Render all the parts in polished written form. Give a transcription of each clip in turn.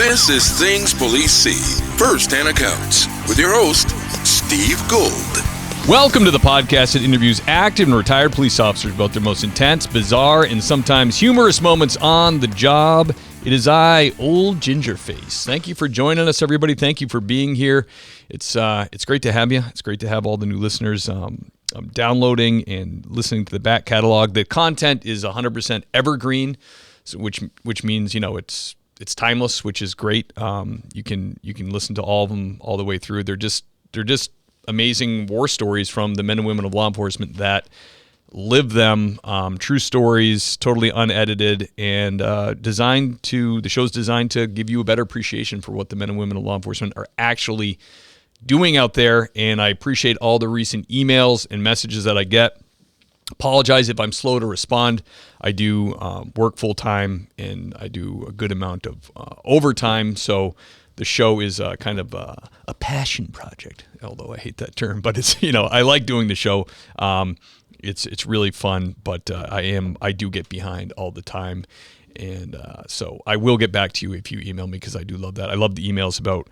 This is Things Police See, First-Hand Accounts, with your host, Steve Gold. Welcome to the podcast that interviews active and retired police officers about their most intense, bizarre, and sometimes humorous moments on the job. It is I, Old Gingerface. Thank you for joining us, everybody. Thank you for being here. It's great to have you. It's great to have all the new listeners downloading and listening to the back catalog. The content is 100% evergreen, so which means it's timeless, which is great. You can listen to all of them all the way through. They're just amazing war stories from the men and women of law enforcement that live them. True stories, totally unedited, and the show's designed to give you a better appreciation for what the men and women of law enforcement are actually doing out there. And I appreciate all the recent emails and messages that I get. Apologize if I'm slow to respond. I do work full time and I do a good amount of overtime, so the show is kind of a passion project, although I hate that term. But it's I like doing the show. It's really fun, but I do get behind all the time, and so I will get back to you if you email me, because I do love that. I love the emails about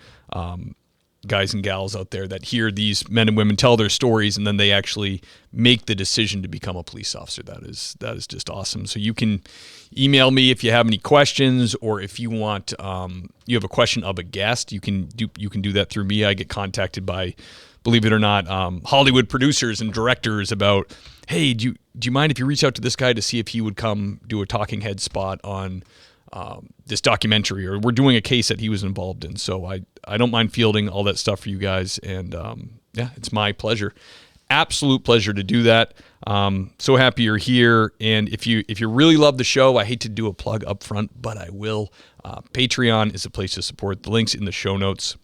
guys and gals out there that hear these men and women tell their stories, and then they actually make the decision to become a police officer. That is just awesome. So you can email me if you have any questions, or if you want you have a question of a guest, you can do that through me. I get contacted by, believe it or not, Hollywood producers and directors about, hey, do you mind if you reach out to this guy to see if he would come do a talking head spot on this documentary, or we're doing a case that he was involved in. So I don't mind fielding all that stuff for you guys, and it's my pleasure, absolute pleasure to do that. So happy you're here, and if you really love the show, I hate to do a plug up front, but I will. Patreon is a place to support. The link's in the show notes.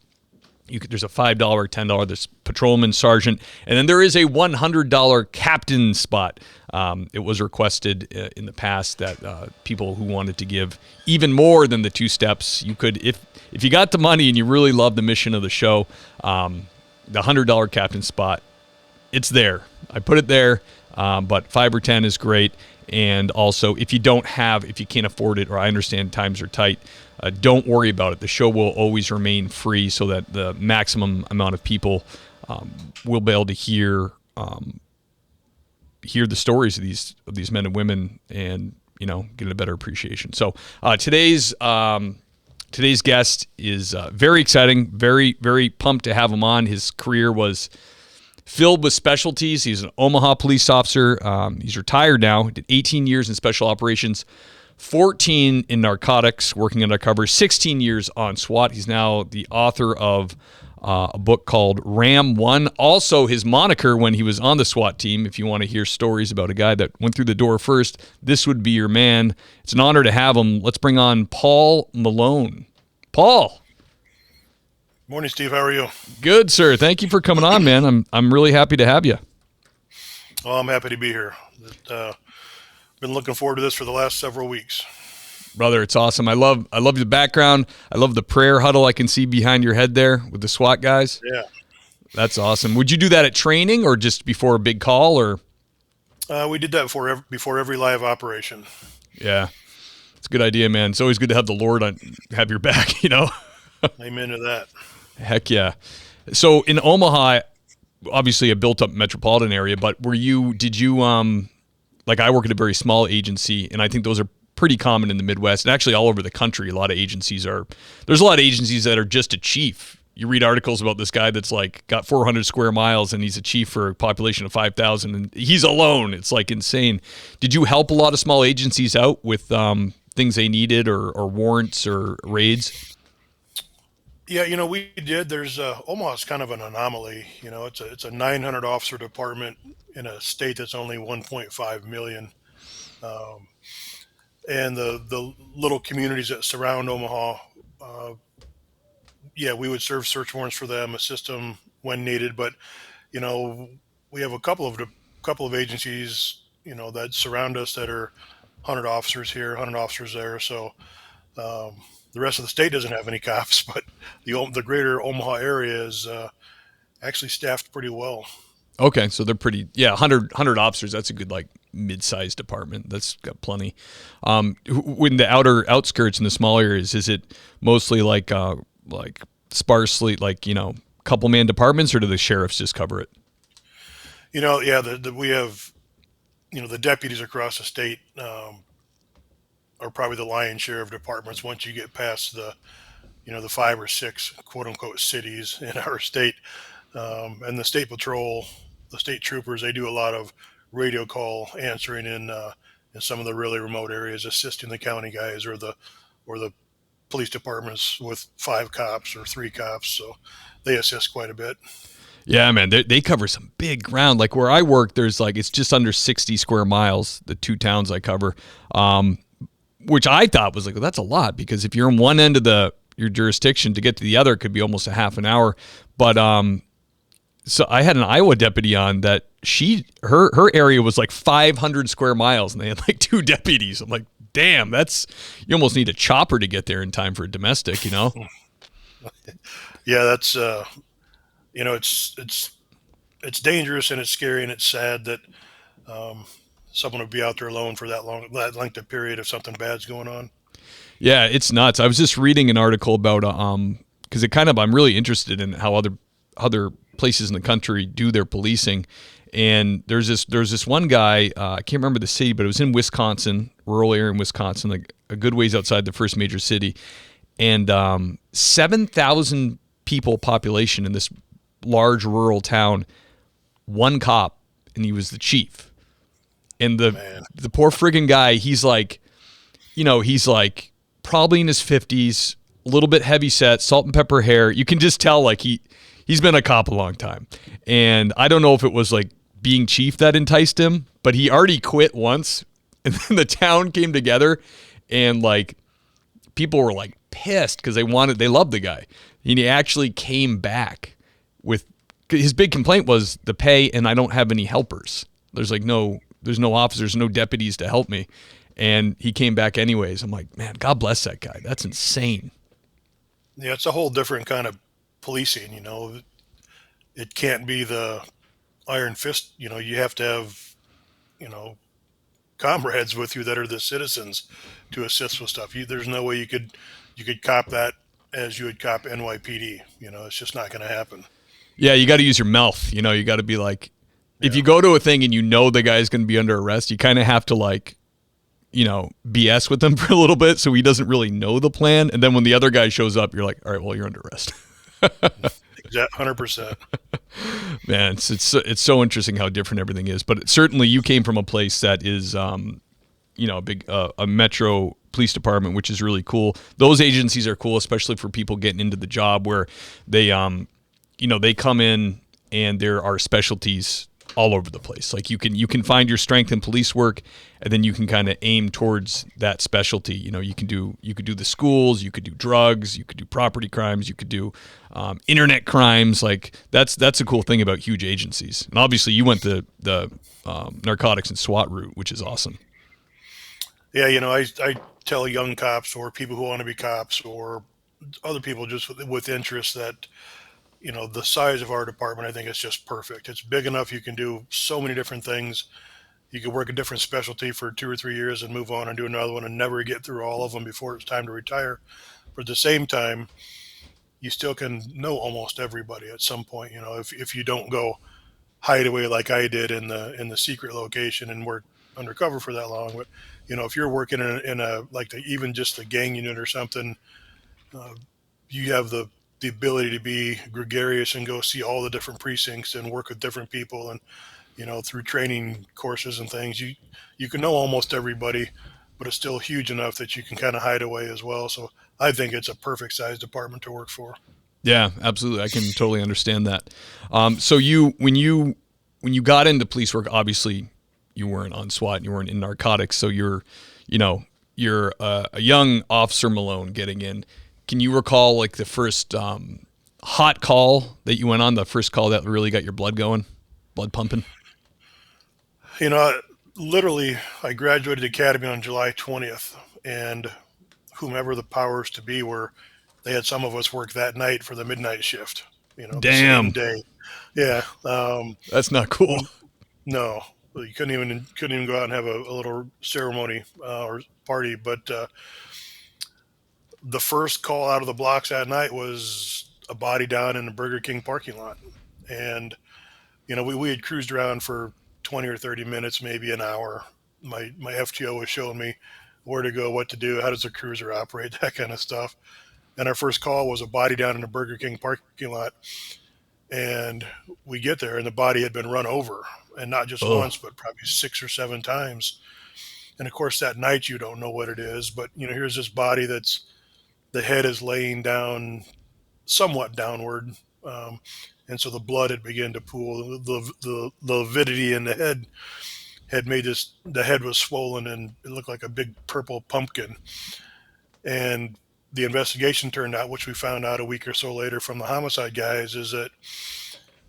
There's a $5, $10, there's patrolman, sergeant, and then there is a $100 captain spot. It was requested in the past that people who wanted to give even more than the 2 steps, you could, if you got the money and you really love the mission of the show, the $100 captain spot, it's there. I put it there, but 5 or 10 is great. And also, if you can't afford it, or I understand times are tight, don't worry about it. The show will always remain free, so that the maximum amount of people will be able to hear the stories of these men and women, and get a better appreciation. So today's guest is very exciting, very, very pumped to have him on. His career was filled with specialties. He's an Omaha police officer. He's retired now. Did 18 years in special operations, 14 in narcotics, working undercover, 16 years on SWAT. He's now the author of a book called Ram 1. Also, his moniker when he was on the SWAT team, if you want to hear stories about a guy that went through the door first, this would be your man. It's an honor to have him. Let's bring on Paul Milone. Paul. Morning, Steve. How are you? Good, sir. Thank you for coming on, man. I'm really happy to have you. Oh, I'm happy to be here. Been looking forward to this for the last several weeks. Brother, it's awesome. I love the background. I love the prayer huddle I can see behind your head there with the SWAT guys. Yeah. That's awesome. Would you do that at training, or just before a big call, or? We did that before every live operation. Yeah. It's a good idea, man. It's always good to have the Lord have your back, Amen to that. Heck yeah. So in Omaha, obviously a built-up metropolitan area, but did you, like I work at a very small agency, and I think those are pretty common in the Midwest, and actually all over the country. There's a lot of agencies that are just a chief. You read articles about this guy that's like got 400 square miles, and he's a chief for a population of 5,000, and he's alone. It's like insane. Did you help a lot of small agencies out with things they needed, or warrants or raids? Yeah, we did. There's Omaha's kind of an anomaly. It's a 900 officer department in a state that's only 1.5 million. And the little communities that surround Omaha, we would serve search warrants for them, assist them when needed. But, we have a couple of agencies, that surround us that are 100 officers here, 100 officers there. So, the rest of the state doesn't have any cops, but the greater Omaha area is actually staffed pretty well. Okay, so they're pretty. Yeah, 100 officers. That's a good like mid-sized department. That's got plenty. When the outer outskirts and the small areas, is it mostly like sparsely like couple man departments, or do the sheriffs just cover it? Yeah, we have the deputies across the state are probably the lion's share of departments. Once you get past the 5 or 6 quote unquote cities in our state, and the state patrol, the state troopers, they do a lot of radio call answering in some of the really remote areas, assisting the county guys or the police departments with 5 cops or 3 cops. So they assist quite a bit. Yeah, man, they cover some big ground. Like where I work, there's like it's just under 60 square miles. The 2 towns I cover, which I thought was like that's a lot because if you're on one end of your jurisdiction to get to the other, it could be almost a half an hour. But so I had an Iowa deputy on that her area was like 500 square miles, and they had like 2 deputies. I'm like, damn, you almost need a chopper to get there in time for a domestic, Yeah, that's it's dangerous and it's scary and it's sad that someone would be out there alone for that length of period if something bad's going on. Yeah, it's nuts. I was just reading an article about because I'm really interested in how other places in the country do their policing, and there's this one guy, I can't remember the city, but it was in Wisconsin, rural area in Wisconsin, like a good ways outside the first major city, and 7,000 people population in this large rural town, 1 cop, and he was the chief, and the poor friggin' guy, he's like probably in his 50s, a little bit heavy set, salt and pepper hair. You can just tell like he's been a cop a long time. And I don't know if it was like being chief that enticed him, but he already quit once. And then the town came together and like people were like pissed because they loved the guy. And he actually came back with his big complaint was the pay and I don't have any helpers. There's no officers, no deputies to help me. And he came back anyways. I'm like, man, God bless that guy. That's insane. Yeah, it's a whole different kind of policing, It can't be the iron fist, you have to have, comrades with you that are the citizens to assist with stuff. There's no way you could cop that as you would cop NYPD. It's just not going to happen. Yeah, you got to use your mouth. You got to be like, if you go to a thing and the guy's going to be under arrest, you kind of have to like, BS with him for a little bit so he doesn't really know the plan. And then when the other guy shows up, you're like, all right, well, you're under arrest. 100%. Man, it's so interesting how different everything is. But certainly you came from a place that is, a metro police department, which is really cool. Those agencies are cool, especially for people getting into the job where they, they come in and there are specialties all over the place. Like you can find your strength in police work, and then you can kind of aim towards that specialty. You could do the schools, you could do drugs, you could do property crimes, you could do internet crimes. Like that's a cool thing about huge agencies. And obviously you went the narcotics and SWAT route, which is awesome. Yeah, I tell young cops or people who want to be cops or other people just with interest that the size of our department, I think it's just perfect. It's big enough. You can do so many different things. You can work a different specialty for 2 or 3 years and move on and do another one and never get through all of them before it's time to retire. But at the same time, you still can know almost everybody at some point. If you don't go hide away like I did in the secret location and work undercover for that long. But if you're working even just a gang unit or something, you have the ability to be gregarious and go see all the different precincts and work with different people. And, through training courses and things, you can know almost everybody, but it's still huge enough that you can kind of hide away as well. So I think it's a perfect size department to work for. Yeah, absolutely. I can totally understand that. So when you got into police work, obviously you weren't on SWAT and you weren't in narcotics. So you're a young officer Milone getting in. Can you recall like the first hot call that you went on, the first call that really got your blood pumping? Literally, I graduated academy on July 20th, and whomever the powers to be were, they had some of us work that night for the midnight shift. Damn. The same day. Yeah. That's not cool. No, you couldn't even go out and have a little ceremony or party. But the first call out of the blocks that night was a body down in the Burger King parking lot, and we had cruised around for 20 or 30 minutes, maybe an hour. My FTO was showing me where to go, what to do, how does a cruiser operate, that kind of stuff. And our first call was a body down in a Burger King parking lot. And we get there, and the body had been run over, and not just Oh, once, but probably 6 or 7 times. And of course, that night you don't know what it is, but here's this body that's the head is laying down somewhat downward, and so the blood had begun to pool. The avidity in the head had made the head was swollen, and it looked like a big purple pumpkin. And the investigation turned out, which we found out a week or so later from the homicide guys, is that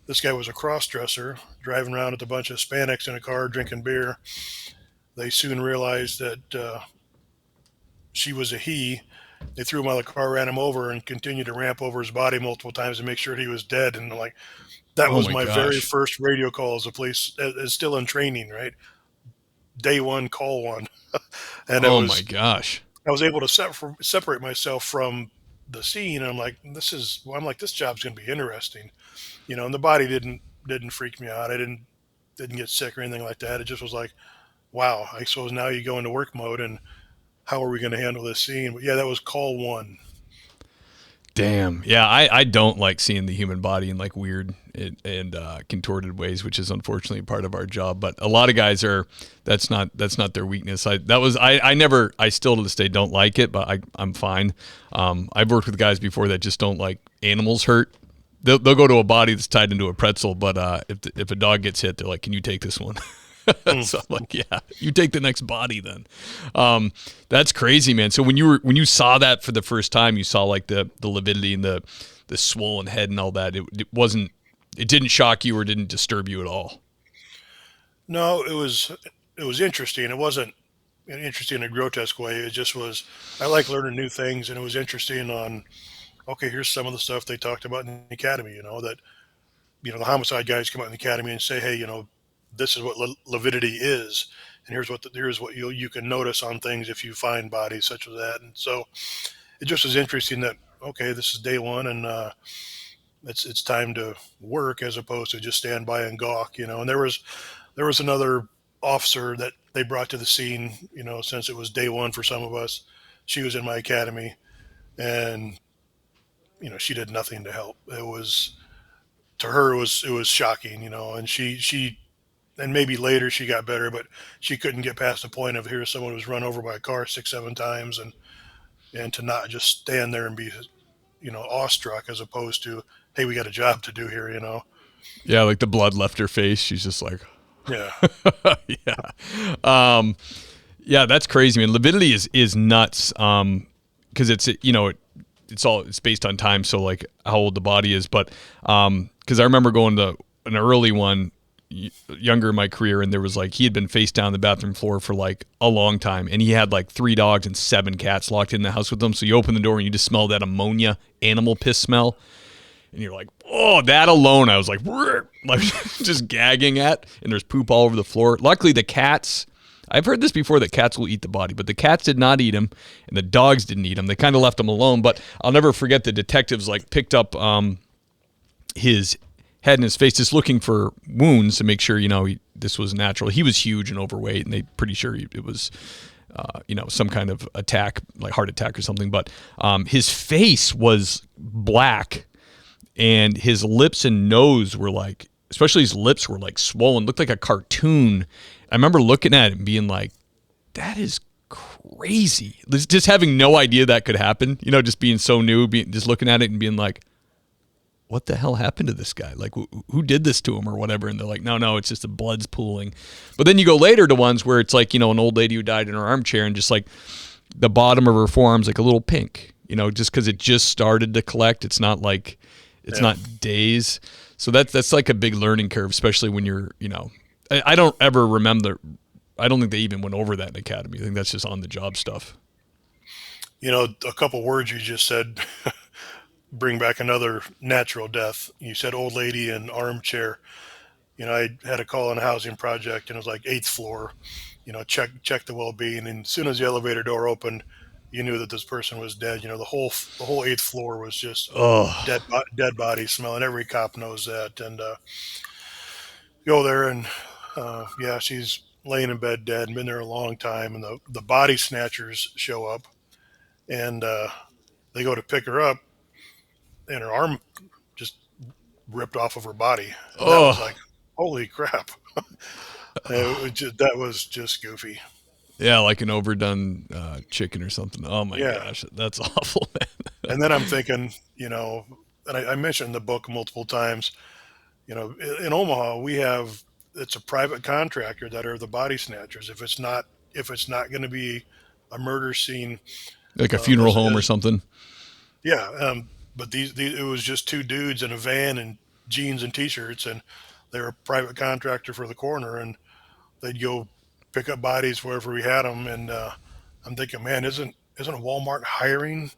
this guy was a cross-dresser driving around with a bunch of Hispanics in a car drinking beer. They soon realized that she was a he. They threw him out of the car, ran him over, and continued to ramp over his body multiple times to make sure he was dead. And like, that oh was my my very gosh. first radio call as a police, as still in training, right? Day one, call one. And Oh my gosh. I was able to separate myself from the scene. And I'm like, this job's going to be interesting, and the body didn't freak me out. I didn't get sick or anything like that. It just was like, wow, I suppose now you go into work mode, and how are we going to handle this scene? But yeah, that was call one. Damn. Yeah, I don't like seeing the human body in like weird and contorted ways, which is unfortunately part of our job. But a lot of guys that's not their weakness. I still to this day don't like it, but I'm fine. I've worked with guys before that just don't like animals hurt. They'll go to a body that's tied into a pretzel, but if a dog gets hit, they're like, "Can you take this one?" So I'm like, yeah, you take the next body then. That's crazy, man. So when you saw that for the first time, you saw like the lividity and the swollen head and all that. It didn't shock you or didn't disturb you at all. No, it was interesting. It wasn't interesting in a grotesque way. It just was. I like learning new things, and it was interesting on. Okay, here's some of the stuff they talked about in the academy. That the homicide guys come out in the academy and say, hey, this is what lividity is, and here's what you can notice on things if you find bodies such as that. And so it just was interesting that, okay, this is day one, and it's time to work as opposed to just stand by and gawk. And there was another officer that they brought to the scene, since it was day one for some of us. She was in my academy, and she did nothing to help. It was, to her, it was shocking, and she and maybe later she got better, but she couldn't get past the point of, here's someone who's run over by a car 6, 7 times, and to not just stand there and be awestruck, as opposed to, hey, we got a job to do here. Yeah, like the blood left her face. She's just like, Yeah. yeah. Yeah, that's crazy, man. Lividity is nuts. Because it's based on time, so like how old the body is. But because I remember going to an early one younger in my career, and there was like, he had been face down on the bathroom floor for like a long time, and he had like 3 dogs and 7 cats locked in the house with him. So you open the door and you just smell that ammonia animal piss smell, and you're like, oh, that alone, I was like just gagging at, and there's poop all over the floor. Luckily the cats, I've heard this before, that cats will eat the body, but the cats did not eat him, and the dogs didn't eat him. They kind of left him alone. But I'll never forget, the detectives like picked up his head and his face, just looking for wounds to make sure this was natural. He was huge and overweight, and they pretty sure it was some kind of attack, like heart attack or something. But his face was black, and his lips and nose were like, especially his lips were like swollen, looked like a cartoon. I remember looking at it and being like, that is crazy. Just having no idea that could happen, just being so new, just looking at it and being like, what the hell happened to this guy? Like, who did this to him or whatever? And they're like, no, it's just the blood's pooling. But then you go later to ones where it's like, an old lady who died in her armchair, and just like the bottom of her forearm's like a little pink, just because it just started to collect. It's not like, it's not days. So that's like a big learning curve, especially when you're, I don't ever remember. I don't think they even went over that in academy. I think that's just on the job stuff. A couple words you just said bring back another natural death. You said old lady in armchair. I had a call on a housing project, and it was like eighth floor. Check the well-being, and as soon as the elevator door opened, you knew that this person was dead. The whole eighth floor was just Oh, dead body smell, and every cop knows that. And go there, and yeah, she's laying in bed dead, and been there a long time. And the body snatchers show up, and they go to pick her up, and her arm just ripped off of her body, and that was oh, like, holy crap! That was just goofy. yeah, like an overdone chicken or something. Oh my Yeah, gosh, that's awful, man. and then I'm thinking, and I mentioned the book multiple times. In Omaha, we have it's a private contractor that are the body snatchers. If it's not going to be a murder scene, Like a funeral home or something. yeah. But these it was just two dudes in a van and jeans and t-shirts, and they were a private contractor for the coroner, and they'd go pick up bodies wherever we had them. And I'm thinking, man, isn't Walmart hiring?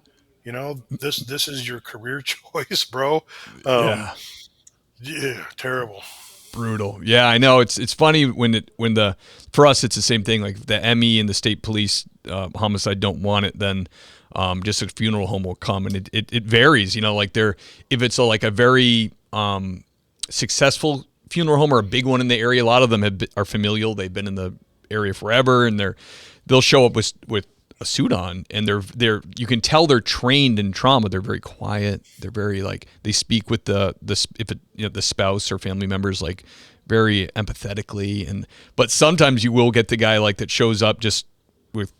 This is your career choice, bro. Um, Yeah, yeah, terrible. brutal. Yeah, I know. It's funny when the for us it's the same thing. Like the ME and the state police homicide don't want it, then just a funeral home will come, and it varies. Like if it's like a very successful funeral home or a big one in the area, a lot of them are familial. They've been in the area forever, and they'll show up with a suit on, and they're you can tell they're trained in trauma. They're very quiet. They're very like they speak with the spouse or family members like very empathetically, but sometimes you will get the guy like that shows up just with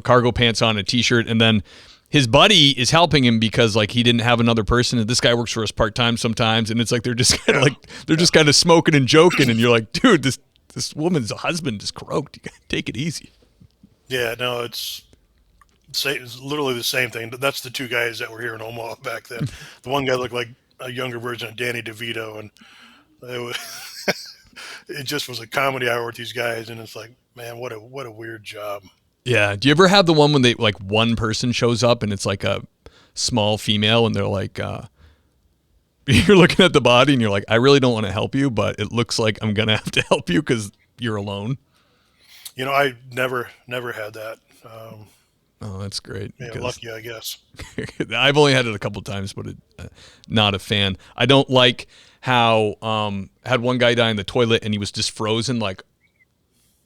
cargo pants on, a t-shirt, and then his buddy is helping him because like he didn't have another person, and this guy works for us part-time sometimes, and it's like they're just kind of smoking and joking, and you're like, dude, this woman's husband is croaked. You gotta take it easy. Yeah, no, it's literally the same thing. That's the two guys that were here in Omaha back then. The one guy looked like a younger version of Danny DeVito, and it was, it just was a comedy hour with these guys. And it's like, man, what a weird job. Yeah. Do you ever have the one when they like one person shows up and it's like a small female and they're like, you're looking at the body and you're like, I really don't want to help you, but it looks like I'm gonna have to help you because you're alone. I never had that. Oh, that's great Yeah, because lucky, I guess. I've only had it a couple times, but not a fan. I don't like how had one guy die in the toilet and he was just frozen, like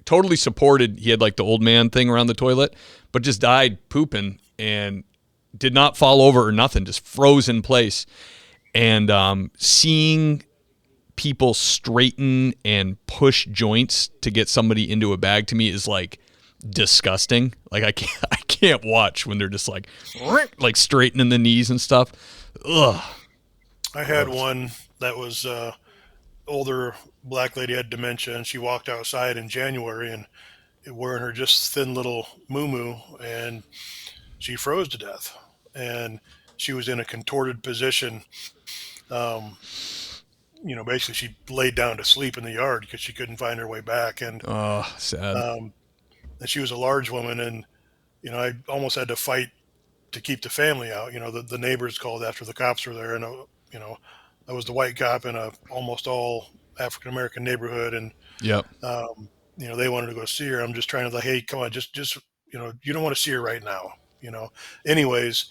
totally supported. He had like the old man thing around the toilet, but just died pooping and did not fall over or nothing, just froze in place. And seeing people straighten and push joints to get somebody into a bag to me is like disgusting. Like I can't watch when they're just like straightening the knees and stuff. Ugh. I had one that was older black lady, had dementia, and she walked outside in January and wearing her just thin little moo and she froze to death. And she was in a contorted position. Um, Basically she laid down to sleep in the yard because she couldn't find her way back. And Oh, sad. um, and she was a large woman, and I almost had to fight to keep the family out. The neighbors called after the cops were there, and you know, I was the white cop in a almost all African American neighborhood, and Yep. they wanted to go see her. I'm just trying to like, hey, come on, just you don't want to see her right now. Anyways,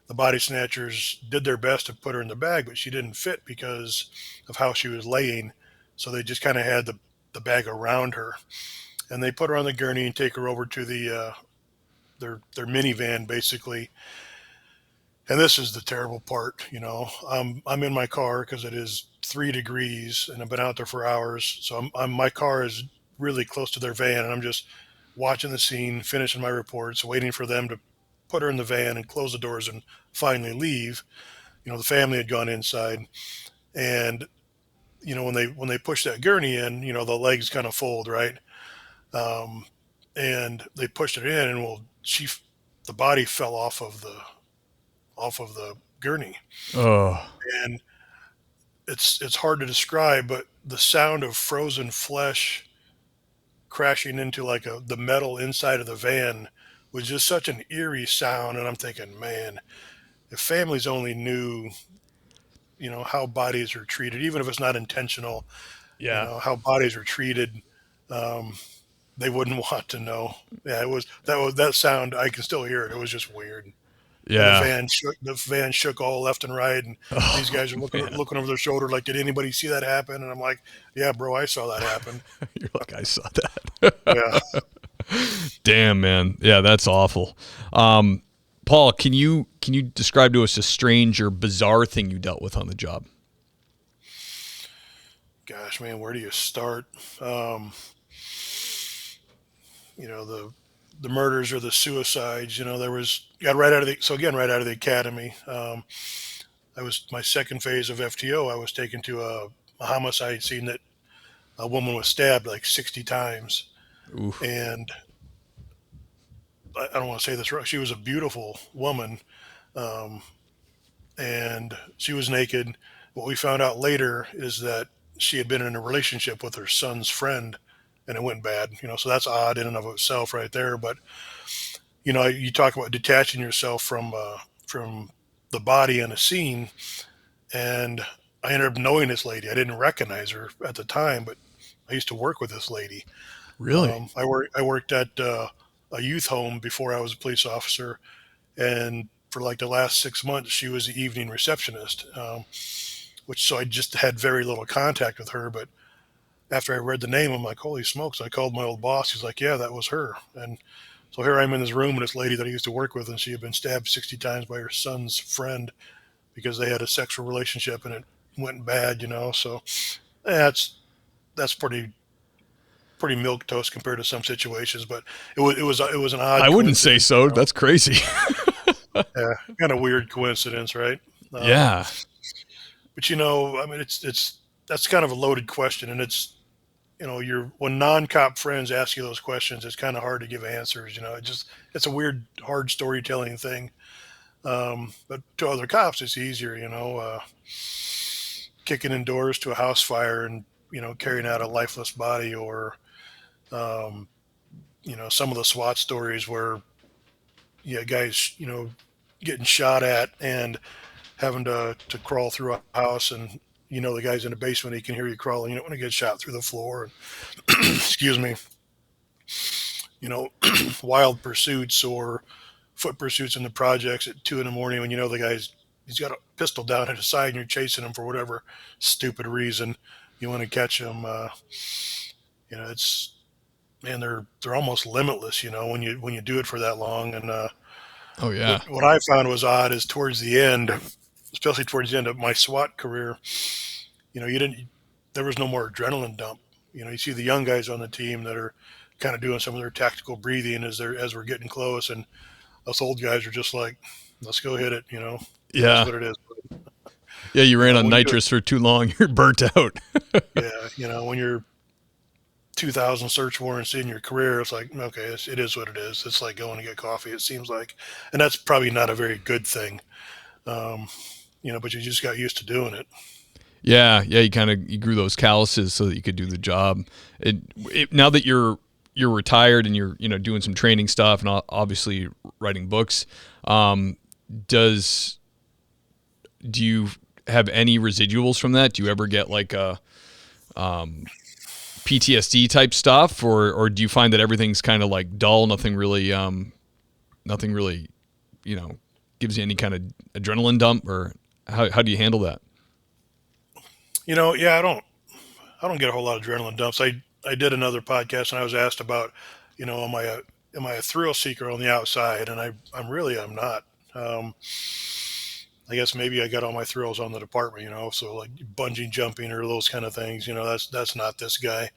the body snatchers did their best to put her in the bag, but she didn't fit because of how she was laying. So they just kind of had the bag around her, and they put her on the gurney and take her over to their minivan basically. And this is the terrible part. I'm in my car because it is 3 degrees and I've been out there for hours. So my car is really close to their van, and I'm just watching the scene, finishing my reports, waiting for them to put her in the van and close the doors and finally leave. The family had gone inside, and when they push that gurney in, the legs kind of fold, right? Um, and they pushed it in, and the body fell off of the gurney, Oh. and it's hard to describe, but the sound of frozen flesh crashing into like the metal inside of the van was just such an eerie sound. And I'm thinking, man, if families only knew, how bodies are treated, even if it's not intentional, Yeah. how bodies are treated, um, they wouldn't want to know. Yeah, that sound. I can still hear it. It was just weird. And Yeah. the van shook all left and right, and these Oh guys are man. looking over their shoulder like, did anybody see that happen? And I'm like, yeah, bro, I saw that happen. You're like, I saw that. Yeah. Damn, man. Yeah, that's awful. Paul, can you describe to us a strange or bizarre thing you dealt with on the job? Gosh, man, where do you start? Um, the murders or the suicides. There was got right out of the so again right out of the academy. I was my second phase of FTO. I was taken to a homicide scene that a woman was stabbed like 60 times, Oof. and I don't want to say this wrong. She was a beautiful woman, um, and she was naked. What we found out later is that she had been in a relationship with her son's friend, and it went bad. So that's odd in and of itself, right there. But you talk about detaching yourself from the body in a scene, and I ended up knowing this lady. I didn't recognize her at the time, but I used to work with this lady. Really? I worked at a youth home before I was a police officer, and for like the last 6 months, she was the evening receptionist. Which so I just had very little contact with her. But after I read the name, I'm like, holy smokes! I called my old boss. He's like, yeah, that was her. And so here I'm in this room with this lady that I used to work with, and she had been stabbed 60 times by her son's friend because they had a sexual relationship and it went bad. So that's pretty milk toast compared to some situations, but it was an odd I wouldn't say coincidence. so. That's crazy. Yeah, kind of weird coincidence, right? Um, Yeah. but I mean, it's that's kind of a loaded question, and it's you're when non-cop friends ask you those questions, it's kind of hard to give answers. It's a weird, hard storytelling thing. But to other cops, it's easier. Kicking indoors to a house fire and carrying out a lifeless body, or um, some of the SWAT stories where guys getting shot at and having to crawl through a house, and the guy's in the basement, he can hear you crawling. You don't want to get shot through the floor. And excuse me, you know, wild pursuits or foot pursuits in the projects at 2 a.m. when he's got a pistol down at his side and you're chasing him for whatever stupid reason. You want to catch him. It's man, they're almost limitless. When you do it for that long. And Oh yeah. what I found was odd is towards the end, especially towards the end of my SWAT career, you didn't. There was no more adrenaline dump. You see the young guys on the team that are kind of doing some of their tactical breathing as we're getting close, and us old guys are just like, let's go hit it. It is Yeah. what it is. Yeah. You ran on When you do it, nitrous for too long. You're burnt out. yeah, when you're 2,000 search warrants in your career, it's like, okay, it is what it is. It's like going to get coffee, it seems like, and that's probably not a very good thing. Um, but you just got used to doing it. Yeah. Yeah. You grew those calluses so that you could do the job. Now that you're retired and you're doing some training stuff and obviously writing books, um, does do you have any residuals from that? Do you ever get like a PTSD type stuff, or do you find that everything's kind of like dull, nothing really, you know, gives you any kind of adrenaline dump, or how do you handle that? Yeah, I don't get a whole lot of adrenaline dumps. I did another podcast and I was asked about, am I a thrill seeker on the outside? And I'm not. Um, I guess maybe I got all my thrills on the department, so like bungee jumping or those kind of things, that's not this guy.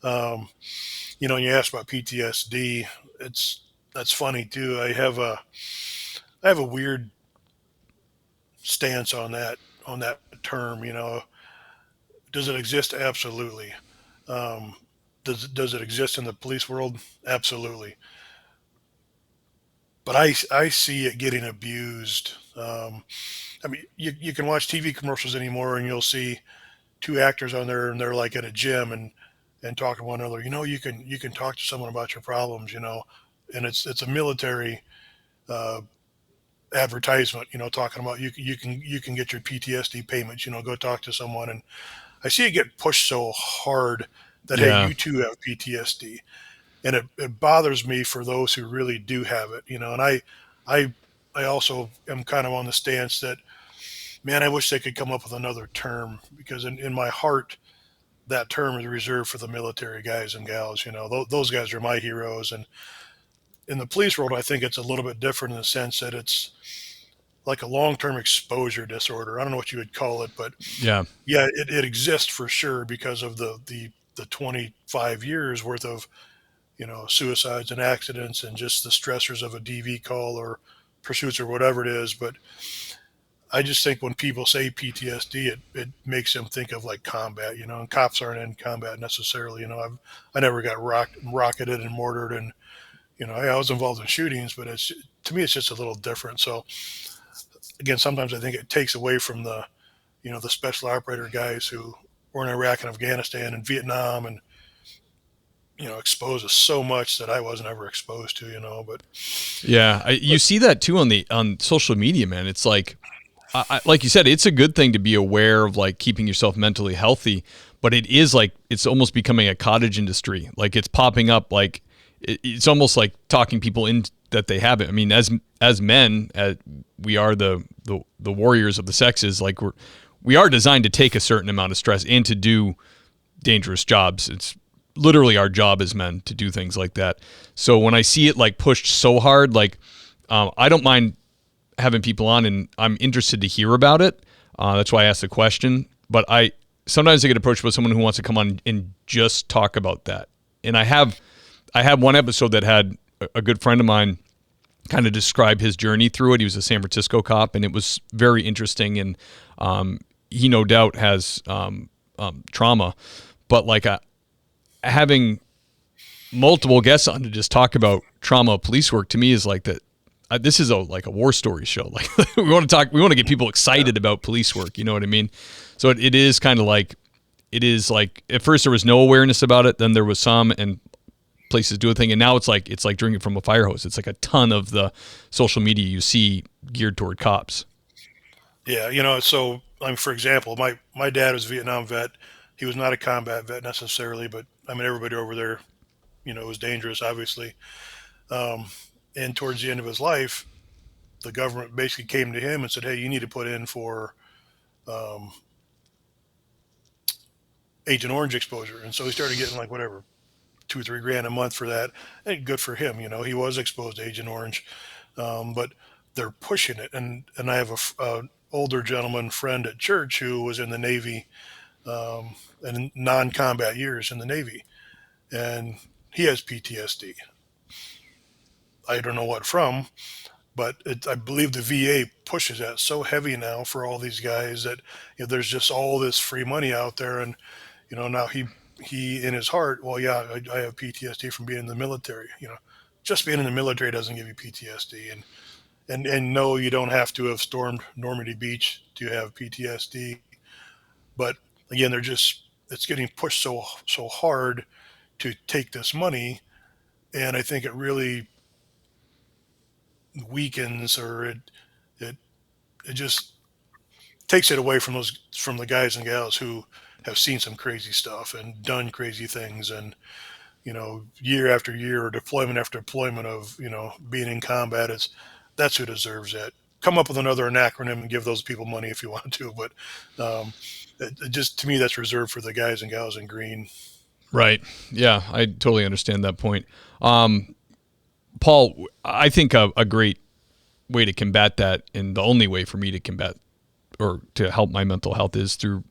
Um, and you asked about PTSD. That's funny too. I have a weird stance on that term. Does it exist? Absolutely. Um, does it exist in the police world? Absolutely. But I see it getting abused. I mean, you can watch TV commercials anymore, and you'll see two actors on there, and they're like at a gym and talking to one another. You can talk to someone about your problems. And it's a military uh, advertisement, talking about you can get your PTSD payments, go talk to someone. And I see it get pushed so hard that, hey, Yeah. you too have PTSD. And it bothers me for those who really do have it, and I, I also am kind of on the stance that, man, I wish they could come up with another term, because in my heart, that term is reserved for the military guys and gals. Those guys are my heroes. And in the police world, I think it's a little bit different in the sense that it's like a long-term exposure disorder. I don't know what you would call it, but Yeah. yeah, it exists for sure because of the 25 years worth of, suicides and accidents and just the stressors of a DV call or pursuits or whatever it is. But I just think when people say PTSD, it makes them think of like combat, and cops aren't in combat necessarily. I never got rocketed and mortared, and I was involved in shootings, but to me it's just a little different. So again, sometimes I think it takes away from the special operator guys who were in Iraq and Afghanistan and Vietnam, and exposed us so much that I wasn't ever exposed to. But Yeah. You see that too on social media, man. It's like, like you said, it's a good thing to be aware of, like, keeping yourself mentally healthy, but it is like, it's almost becoming a cottage industry. Like, it's popping up, like it's almost like talking people in that they have it. I mean, as men, we are the warriors of the sexes. Like, we are designed to take a certain amount of stress and to do dangerous jobs. It's literally our job as men to do things like that. So when I see it like pushed so hard, like, I don't mind having people on, and I'm interested to hear about it. That's why I asked the question. But sometimes I get approached by someone who wants to come on and just talk about that. And I have one episode that had a good friend of mine kind of describe his journey through it. He was a San Francisco cop, and it was very interesting. And he no doubt has trauma, but like having multiple guests on to just talk about trauma police work, to me, is like that. This is like a war story show. Like, we want to get people excited about police work. You know what I mean? So it is kind of like, it is like, at first there was no awareness about it. Then there was some, and places do a thing. And now it's like drinking from a fire hose. It's like a ton of the social media you see geared toward cops. Yeah. So for example, my dad was a Vietnam vet. He was not a combat vet necessarily, but I mean, everybody over there, was dangerous, obviously. Um, and towards the end of his life, the government basically came to him and said, "Hey, you need to put in for um, Agent Orange exposure." And so he started getting like whatever, 2 or 3 grand a month for that. And good for him, he was exposed to Agent Orange, but they're pushing it. And I have a older gentleman friend at church who was in the Navy, and non-combat years in the Navy, and he has PTSD. I don't know what from, but I believe the VA pushes that so heavy now for all these guys that there's just all this free money out there. And now he in his heart, well, yeah, I have PTSD from being in the military. Just being in the military doesn't give you PTSD. And no, you don't have to have stormed Normandy Beach to have PTSD. But again, it's getting pushed so hard to take this money, and I think it really weakens, or it it just takes it away from the guys and gals who have seen some crazy stuff and done crazy things, and year after year or deployment after deployment of being in combat. That's who deserves it. Come up with another acronym and give those people money if you want to, but it just, to me, that's reserved for the guys and gals in green. Right. Yeah, I totally understand that point. Paul, I think a great way to combat that, and the only way for me to combat or to help my mental health is through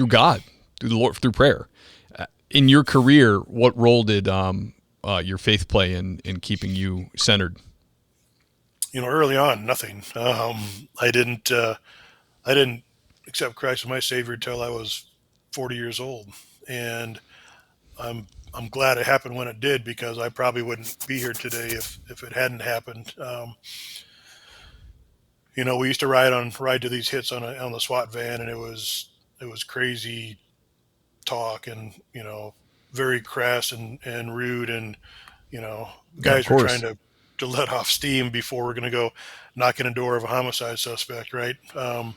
God, through the Lord, through prayer. In your career, what role did your faith play in keeping you centered? Early on, nothing. I didn't accept Christ as my Savior until I was 40 years old, and I'm I'm glad it happened when it did, because I probably wouldn't be here today if it hadn't happened. We used to ride to these hits on the SWAT van, and it was crazy talk, and very crass and rude, and Yeah, of guys were trying course. to to let off steam before we're going to go knock on the door of a homicide suspect, right? But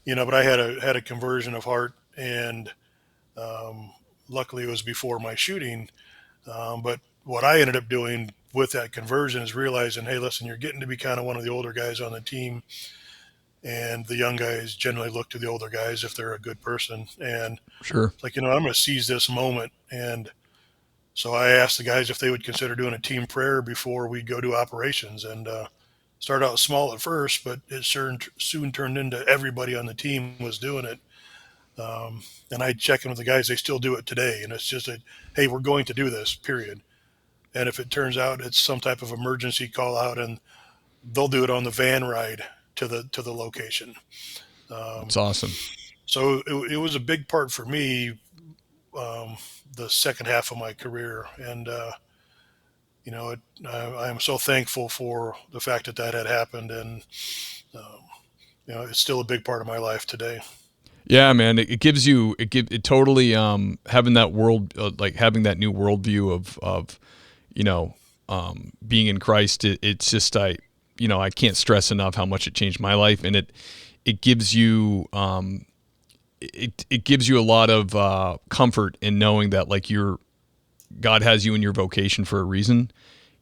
I had a conversion of heart, and luckily it was before my shooting. But what I ended up doing with that conversion is realizing, hey, listen, you're getting to be kind of one of the older guys on the team, and the young guys generally look to the older guys if they're a good person. And Sure. it's like, I'm going to seize this moment. And so I asked the guys if they would consider doing a team prayer before we go do operations, and started out small at first, but it soon turned into everybody on the team was doing it. And I check in with the guys; they still do it today, and it's just hey, we're going to do this, period. And if it turns out it's some type of emergency call out, and they'll do it on the van ride to the location. It's awesome. So it was a big part for me, the second half of my career, and I am so thankful for the fact that had happened, and it's still a big part of my life today. Yeah, man, it gives you it totally having that world like having that new worldview of being in Christ. It's just I can't stress enough how much it changed my life, and it gives you it gives you a lot of comfort in knowing that like God has you in your vocation for a reason.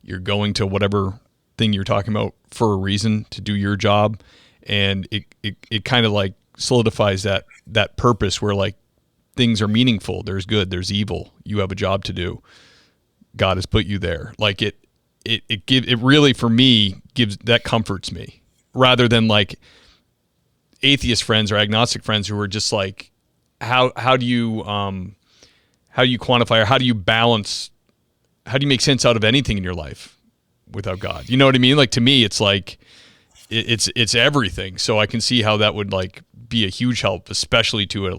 You're going to whatever thing you're talking about for a reason to do your job, and it kind of like solidifies that purpose where like things are meaningful. There's good, there's evil. You have a job to do. God has put you there. Like it really for me gives that comforts me rather than like atheist friends or agnostic friends who are just like how do you quantify or how do you balance, how do you make sense out of anything in your life without God? You know what I mean? Like to me it's like it's everything. So I can see how that would like be a huge help, especially to a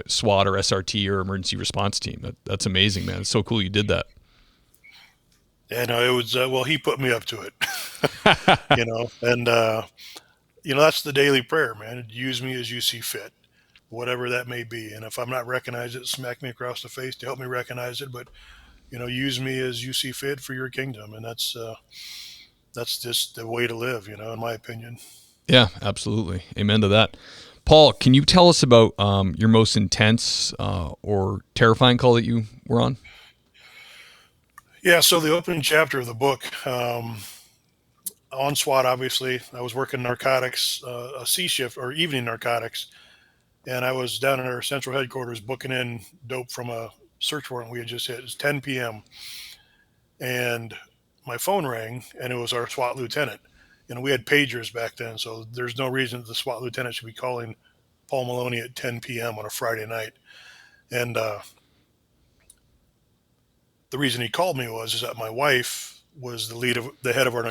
SWAT or SRT or emergency response team. That's amazing, man. It's so cool you did that. And it was he put me up to it, and that's the daily prayer, man. Use me as you see fit, whatever that may be. And if I'm not recognized, it smack me across the face to help me recognize it. But use me as you see fit for your kingdom, and that's just the way to live, in my opinion. Yeah, absolutely. Amen to that. Paul, can you tell us about your most intense or terrifying call that you were on? Yeah, so the opening chapter of the book, on SWAT, obviously, I was working narcotics, a C shift or evening narcotics, and I was down at our central headquarters booking in dope from a search warrant we had just hit. It was 10 p.m. and my phone rang, and it was our SWAT lieutenant. We had pagers back then, so there's no reason that the SWAT lieutenant should be calling Paul Milone at 10 p.m. on a Friday night. And the reason he called me is that my wife was the head of our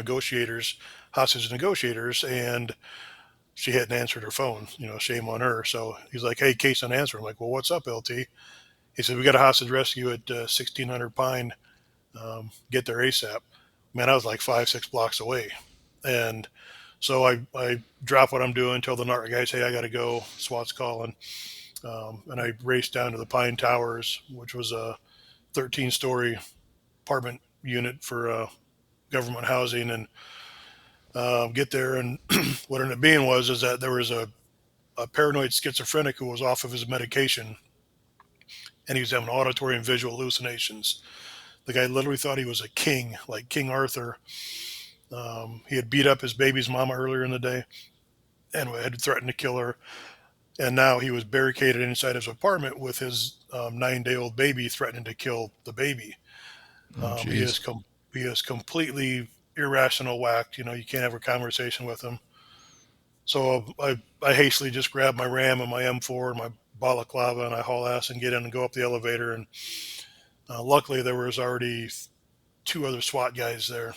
hostage negotiators, and she hadn't answered her phone. Shame on her. So he's like, "Hey, case unanswered." I'm like, "Well, what's up, LT?" He said, "We got a hostage rescue at 1600 Pine. Get there ASAP." Man, I was like 5-6 blocks away, and so I drop what I'm doing, tell the NARC guys, "Hey, I got to go. SWAT's calling," and I raced down to the Pine Towers, which was a 13-story apartment unit for government housing, and get there. And what ended up being is that there was a paranoid schizophrenic who was off of his medication, and he was having auditory and visual hallucinations. The guy literally thought he was a king, like King Arthur. He had beat up his baby's mama earlier in the day and had threatened to kill her. And now he was barricaded inside his apartment with his 9-day-old baby, threatening to kill the baby. He is completely irrational, whacked. You can't have a conversation with him. So I hastily just grabbed my Ram and my M4 and my balaclava, and I haul ass and get in and go up the elevator. And luckily there was already 2 other SWAT guys there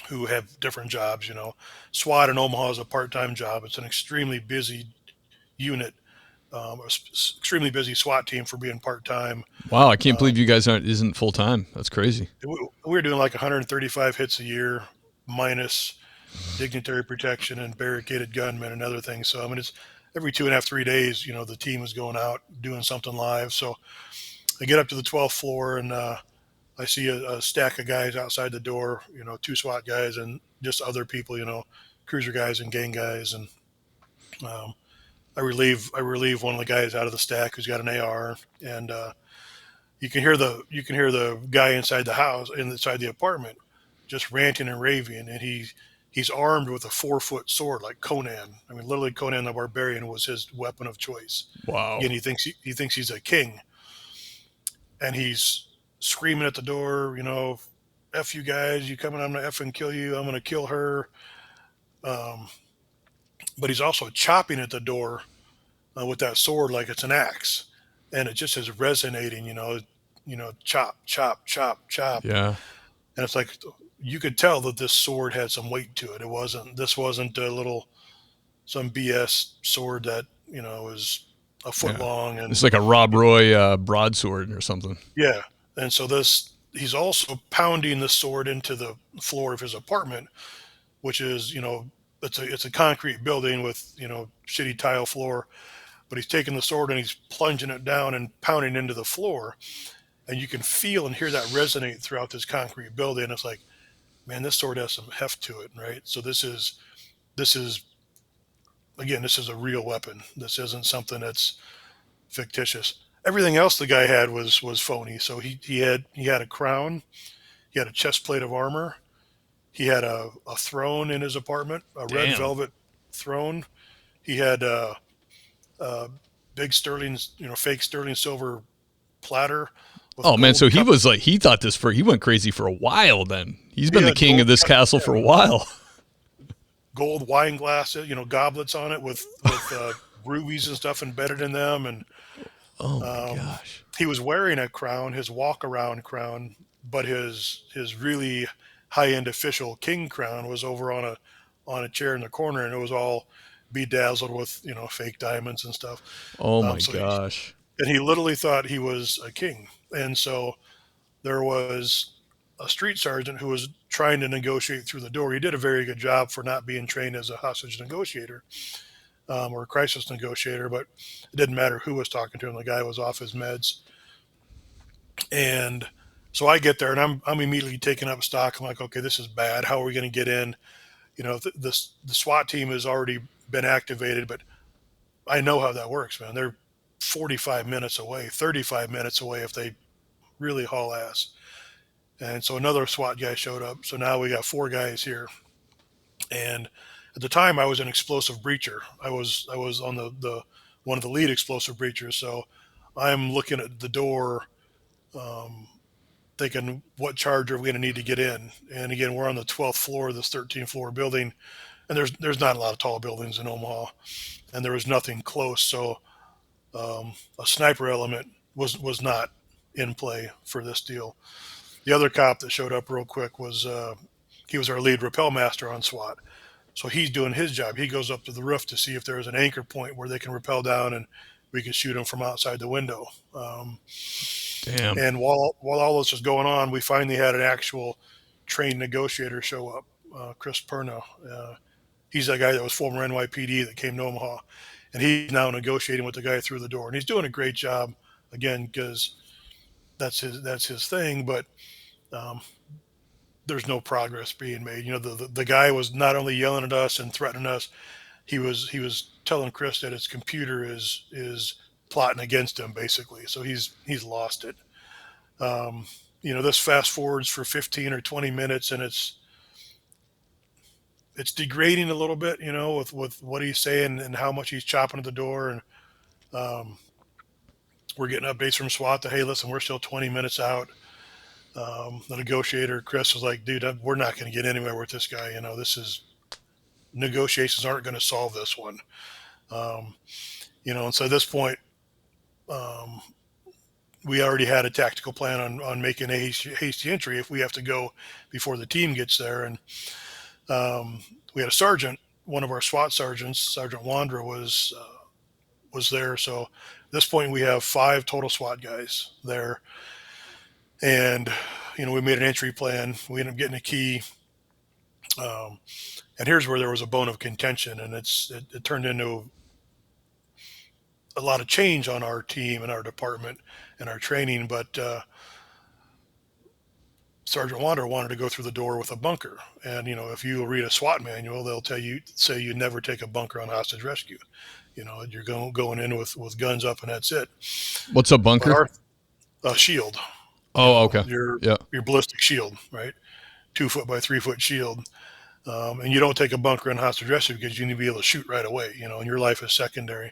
who have different jobs. SWAT in Omaha is a part-time job. It's an extremely busy unit, extremely busy SWAT team for being part-time. Wow, I can't believe you guys isn't full-time. That's crazy. We were doing like 135 hits a year, minus dignitary protection and barricaded gunmen and other things. So, it's every 2.5, 3 days, the team is going out doing something live. So I get up to the 12th floor, and I I see a stack of guys outside the door, 2 SWAT guys and just other people, cruiser guys and gang guys. And um, I relieve one of the guys out of the stack who's got an AR, and you can hear the guy inside the house, inside the apartment, just ranting and raving, and he's armed with a 4-foot sword like Conan. I mean, literally, Conan the Barbarian was his weapon of choice. Wow. Again, he thinks he's a king, and he's screaming at the door, "F you guys, you coming? I'm gonna effing kill you. I'm gonna kill her." Um, but he's also chopping at the door with that sword like it's an axe, and it just is resonating. Chop, chop, chop, chop, Yeah. and it's like you could tell that this sword had some weight to it. This wasn't a little some BS sword that was a foot Yeah. long. It's And like a Rob Roy broadsword or something. yeah, and so he's also pounding the sword into the floor of his apartment, which is it's a concrete building with shitty tile floor, but he's taking the sword and he's plunging it down and pounding into the floor, and you can feel and hear that resonate throughout this concrete building. It's like, man, this sword has some heft to it, right? So this is again, this is a real weapon. This isn't something that's fictitious. Everything else the guy had was phony. So he had a crown, he had a chest plate of armor, he had a throne in his apartment, a red Damn. velvet throne. He had a big sterling, fake sterling silver platter with Oh man, gold so he cup. was like he went crazy for a while then. He's been He the had king of this castle yeah, for a while. gold wine glasses, goblets on it with rubies and stuff embedded in them. And Oh my um, gosh. he was wearing a crown, his walk around crown, but his really high end official king crown was over on a chair in the corner, and it was all bedazzled with fake diamonds and stuff. Oh Um, my so he gosh. and he literally thought he was a king, and so there was a street sergeant who was trying to negotiate through the door. He did a very good job for not being trained as a hostage negotiator or a crisis negotiator, but it didn't matter who was talking to him. The guy was off his meds. And so I get there and I'm immediately taking up stock. I'm like, okay, this is bad. How are we going to get in? The SWAT team has already been activated, but I know how that works, man. They're 45 minutes away, 35 minutes away if they really haul ass. And so another SWAT guy showed up. So now we got 4 guys here. And at the time, I was an explosive breacher. I was on the one of the lead explosive breachers. So I'm looking at the door, um, thinking, what charge are we going to need to get in? And again, we're on the 12th floor of this 13th floor building, and there's not a lot of tall buildings in Omaha, and there was nothing close. So a sniper element was not in play for this deal. The other cop that showed up real quick was he was our lead rappel master on SWAT. So he's doing his job. He goes up to the roof to see if there's an anchor point where they can rappel down and we can shoot them from outside the window. Damn. And while all this was going on, we finally had an actual trained negotiator show up, Chris Perna. He's that guy that was former NYPD that came to Omaha, and he's now negotiating with the guy through the door, and he's doing a great job. Again, because that's his thing, but um, there's no progress being made. The guy was not only yelling at us and threatening us, he was telling Chris that his computer is plotting against him, basically. So he's lost it. This fast forwards for 15 or 20 minutes, and it's degrading a little bit, with what he's saying and how much he's chopping at the door. And um, we're getting updates from SWAT that, hey, listen, we're still 20 minutes out. The negotiator, Chris, was like, dude, we're not going to get anywhere with this guy. Negotiations aren't going to solve this one. Um, and so at this point, um, we already had a tactical plan on making a hasty entry if we have to go before the team gets there. And we had a sergeant, one of our SWAT sergeants, Sergeant Wandra, was there. So at this point, we have 5 total SWAT guys there. And, we made an entry plan. We ended up getting a key. And here's where there was a bone of contention, and it turned into a lot of change on our team and our department and our training. But Sergeant Wander wanted to go through the door with a bunker. And, if you read a SWAT manual, they'll say you never take a bunker on hostage rescue. You're going in with guns up and that's it. What's a But bunker? our shield, Oh, okay. your Yeah. ballistic shield, right? 2 foot by 3 foot shield. And you don't take a bunker in hostage rescue because you need to be able to shoot right away, and your life is secondary.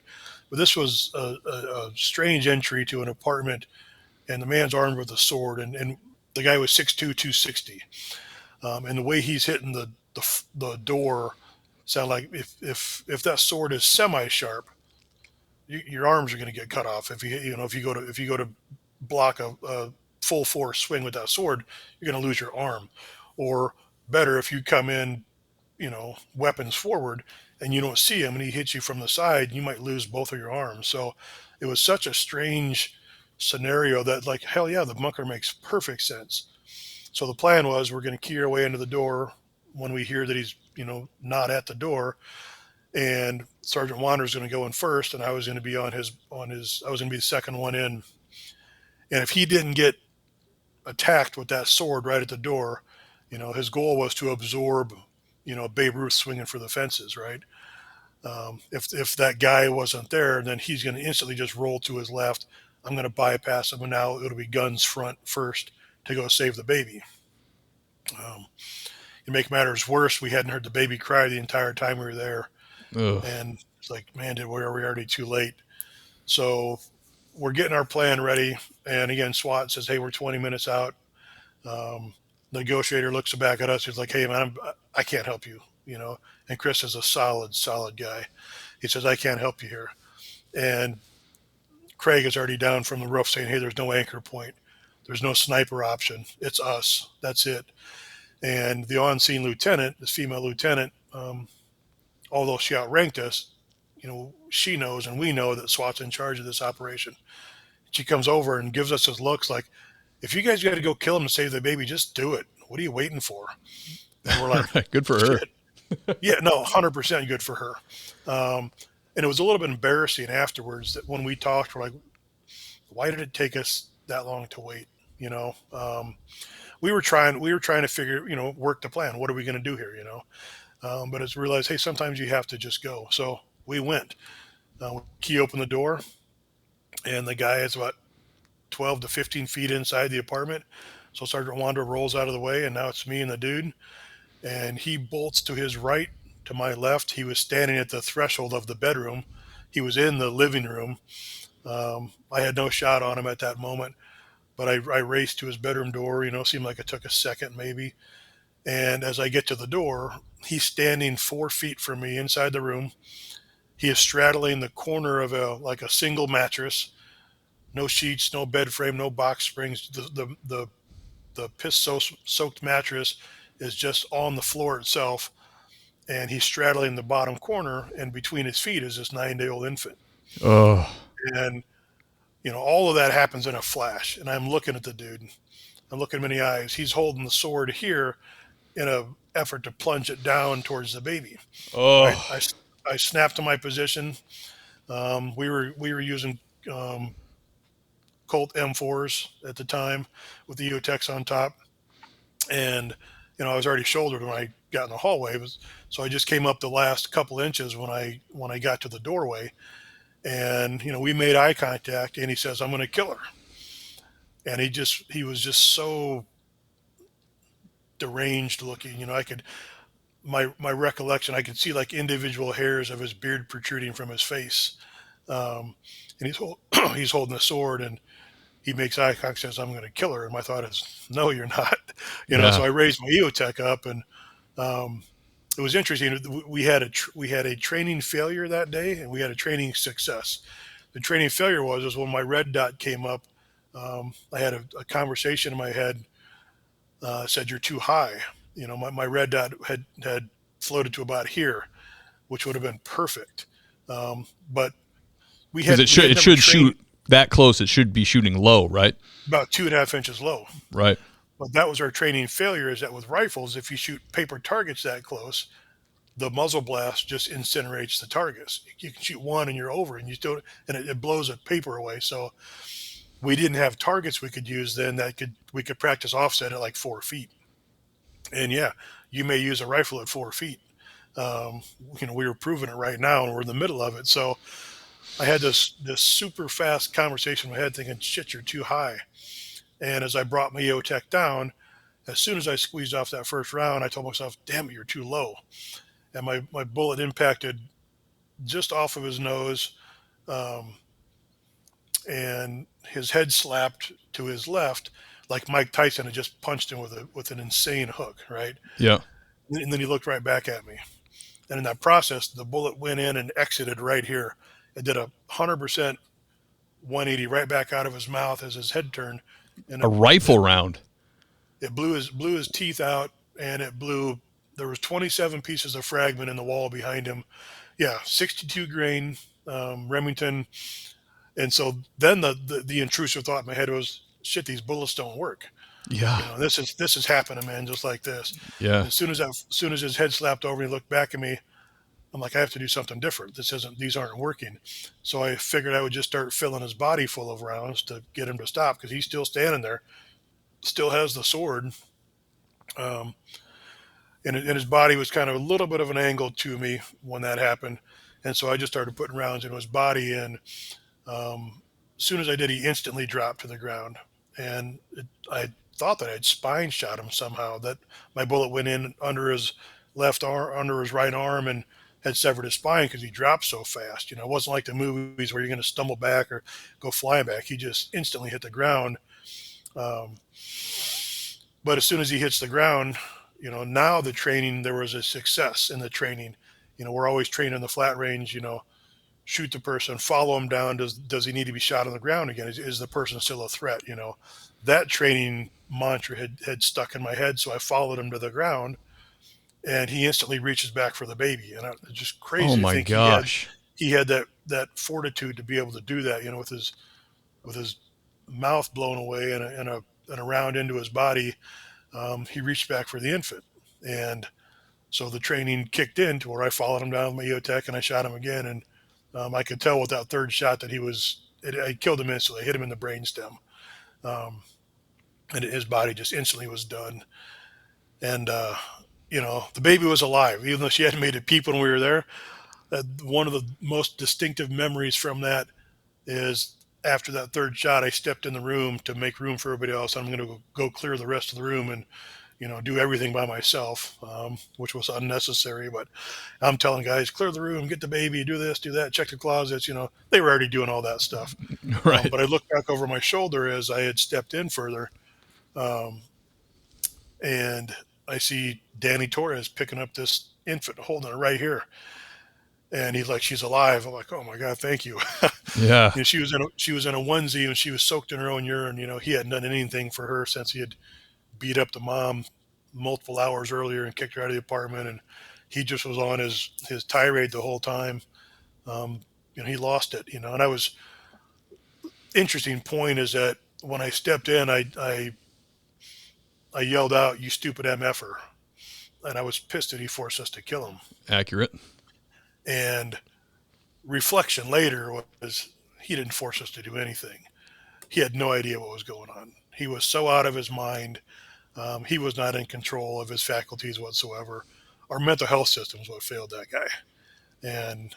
But this was a strange entry to an apartment, and the man's armed with a sword, and the guy was 6'2", 260. And the way he's hitting the door sound like if that sword is semi-sharp, your arms are going to get cut off. If you go to block a full force swing with that sword, you're going to lose your arm. Or better, if you come in, weapons forward and you don't see him and he hits you from the side, you might lose both of your arms. So it was such a strange scenario that, like, hell yeah, the bunker makes perfect sense. So the plan was, we're going to key our way into the door when we hear that he's, not at the door. And Sergeant Wander's going to go in first, and I was going to be I was going to be the second one in. And if he didn't get attacked with that sword right at the door, his goal was to absorb, Babe Ruth swinging for the fences, right? If that guy wasn't there, then he's going to instantly just roll to his left. I'm going to bypass him, and now it'll be guns front first to go save the baby. To make matters worse, we hadn't heard the baby cry the entire time we were there. Ugh. And it's like, man, were we already too late? So we're getting our plan ready. And again, SWAT says, hey, we're 20 minutes out. The negotiator looks back at us. He's like, hey, man, I can't help you, And Chris is a solid guy. He says, I can't help you here. And Craig is already down from the roof saying, hey, there's no anchor point. There's no sniper option. It's us. That's it. And the on-scene lieutenant, this female lieutenant, although she outranked us, she knows and we know that SWAT's in charge of this operation. She comes over and gives us those looks like, if you guys got to go kill him to save the baby, just do it. What are you waiting for? And we're like, good for her. Yeah, no, 100% good for her. And it was a little bit embarrassing afterwards that when we talked, we're like, why did it take us that long to wait? We were trying to figure, work the plan. What are we going to do here? But it's realized, hey, sometimes you have to just go. So we went. Key opened the door, and the guy is about 12 to 15 feet inside the apartment. So Sergeant Wander rolls out of the way, and now it's me and the dude. And he bolts to his right, to my left. He was standing at the threshold of the bedroom. He was in the living room. I had no shot on him at that moment, but I raced to his bedroom door. Seemed like it took a second maybe. And as I get to the door, he's standing 4 feet from me inside the room. He is straddling the corner of a single mattress, no sheets, no bed frame, no box springs. The piss-soaked mattress is just on the floor itself, and he's straddling the bottom corner, and between his feet is this 9-day-old infant. Oh. And, all of that happens in a flash, and I'm looking at the dude. I'm looking him in the eyes. He's holding the sword here in an effort to plunge it down towards the baby. Oh. Right? I snapped to my position. We were using Colt M4s at the time with the EOTechs on top. And, I was already shouldered when I got in the hallway. So I just came up the last couple inches when I got to the doorway. And, we made eye contact, and he says, I'm going to kill her. And he was just so deranged looking. My recollection, I could see like individual hairs of his beard protruding from his face. And he's holding a sword, and he makes eye contact, says, I'm going to kill her. And my thought is, no, you're not. So I raised my EOTech up, and it was interesting. We had a training failure that day, and we had a training success. The training failure was when my red dot came up. I had a conversation in my head, said, you're too high. My red dot had floated to about here, which would have been perfect. But because it should shoot that close. It should be shooting low, right? About 2.5 inches low. Right. But that was our training failure, is that with rifles, if you shoot paper targets that close, the muzzle blast just incinerates the targets. You can shoot one and you're over, and it blows the paper away. So we didn't have targets we could use then we could practice offset at like 4 feet. And yeah, you may use a rifle at 4 feet. Um, we were proving it right now, and we're in the middle of it. So I had this super fast conversation in my head, thinking, "Shit, you're too high." And as I brought my EOTech down, as soon as I squeezed off that first round, I told myself, "Damn it, you're too low." And my bullet impacted just off of his nose, um, and his head slapped to his left, like Mike Tyson had just punched him with an insane hook, right? Yeah. And then he looked right back at me. And in that process, the bullet went in and exited right here. It did 100% 180 right back out of his mouth as his head turned, and A rifle round. it blew his teeth out, and it blew. There was 27 pieces of fragment in the wall behind him. Yeah, 62 grain Remington. And so then the intrusive thought in my head was, shit, these bullets don't work. Yeah. This is happening, man, just like this. Yeah. And as soon as his head slapped over and he looked back at me, I'm like, I have to do something different. These aren't working. So I figured I would just start filling his body full of rounds to get him to stop, because he's still standing there, still has the sword. Um, and his body was kind of a little bit of an angle to me when that happened. And so I just started putting rounds into his body. And as soon as I did, he instantly dropped to the ground. And I thought that I'd spine shot him somehow, that my bullet went in under his left arm, under his right arm, and had severed his spine because he dropped so fast. It wasn't like the movies where you're going to stumble back or go flying back. He just instantly hit the ground. Um, but as soon as he hits the ground, now the training, there was a success in the training. We're always trained in the flat range, shoot the person, follow him down. Does he need to be shot on the ground again? Is the person still a threat? That training mantra had stuck in my head. So I followed him to the ground, and he instantly reaches back for the baby. And it's just Oh crazy to my think gosh. he had that fortitude to be able to do that, with his mouth blown away and a round into his body. He reached back for the infant. And so the training kicked in to where I followed him down with my EOTech, and I shot him again. And I could tell with that third shot that I killed him instantly. I hit him in the brainstem. Um, and his body just instantly was done. And, the baby was alive, even though she hadn't made a peep when we were there. One of the most distinctive memories from that is after that third shot, I stepped in the room to make room for everybody else. I'm going to go clear the rest of the room and, do everything by myself, which was unnecessary. But I'm telling guys, clear the room, get the baby, do this, do that, check the closets. They were already doing all that stuff. Right. But I looked back over my shoulder as I had stepped in further, um, and I see Danny Torres picking up this infant, holding her right here. And he's like, she's alive. I'm like, oh my God, thank you. Yeah. She was in a onesie, and she was soaked in her own urine. He hadn't done anything for her since he had beat up the mom multiple hours earlier and kicked her out of the apartment. And he just was on his tirade the whole time. He lost it, and interesting point is that when I stepped in, I yelled out, "You stupid MFer." And I was pissed that he forced us to kill him. Accurate. And reflection later was, he didn't force us to do anything. He had no idea what was going on. He was so out of his mind. He was not in control of his faculties whatsoever. Our mental health system is what failed that guy. And,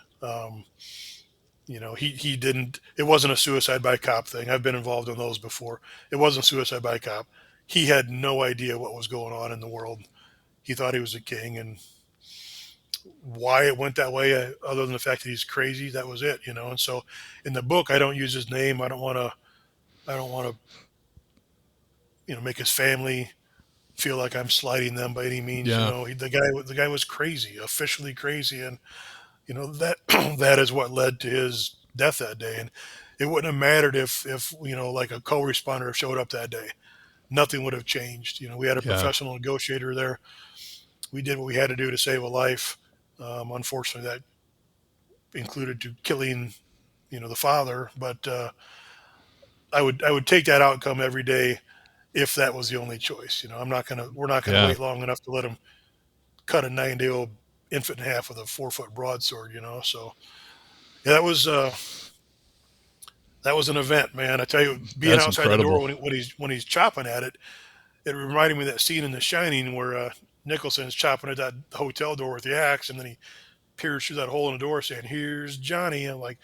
he didn't, it wasn't a suicide by cop thing. I've been involved in those before. It wasn't suicide by cop. He had no idea what was going on in the world. He thought he was a king, and why it went that way, other than the fact that he's crazy, that was it, And so in the book, I don't use his name. I don't want to, make his family feel like I'm slighting them by any means. Yeah. The guy was crazy, officially crazy. And, that, that is what led to his death that day. And it wouldn't have mattered if, like a co-responder showed up that day. Nothing would have changed. We had a professional negotiator there. We did what we had to do to save a life. Unfortunately, that included to killing, the father. But I would take that outcome every day if that was the only choice. We're not gonna wait long enough to let him cut a 9-day-old infant in half with a 4-foot broadsword. So yeah, that was that was an event, man. I tell you, being That's outside the door incredible. when he's chopping at it, it reminded me of that scene in The Shining where Nicholson's chopping at that hotel door with the axe, and then he peers through that hole in the door saying, "Here's Johnny." And I'm like,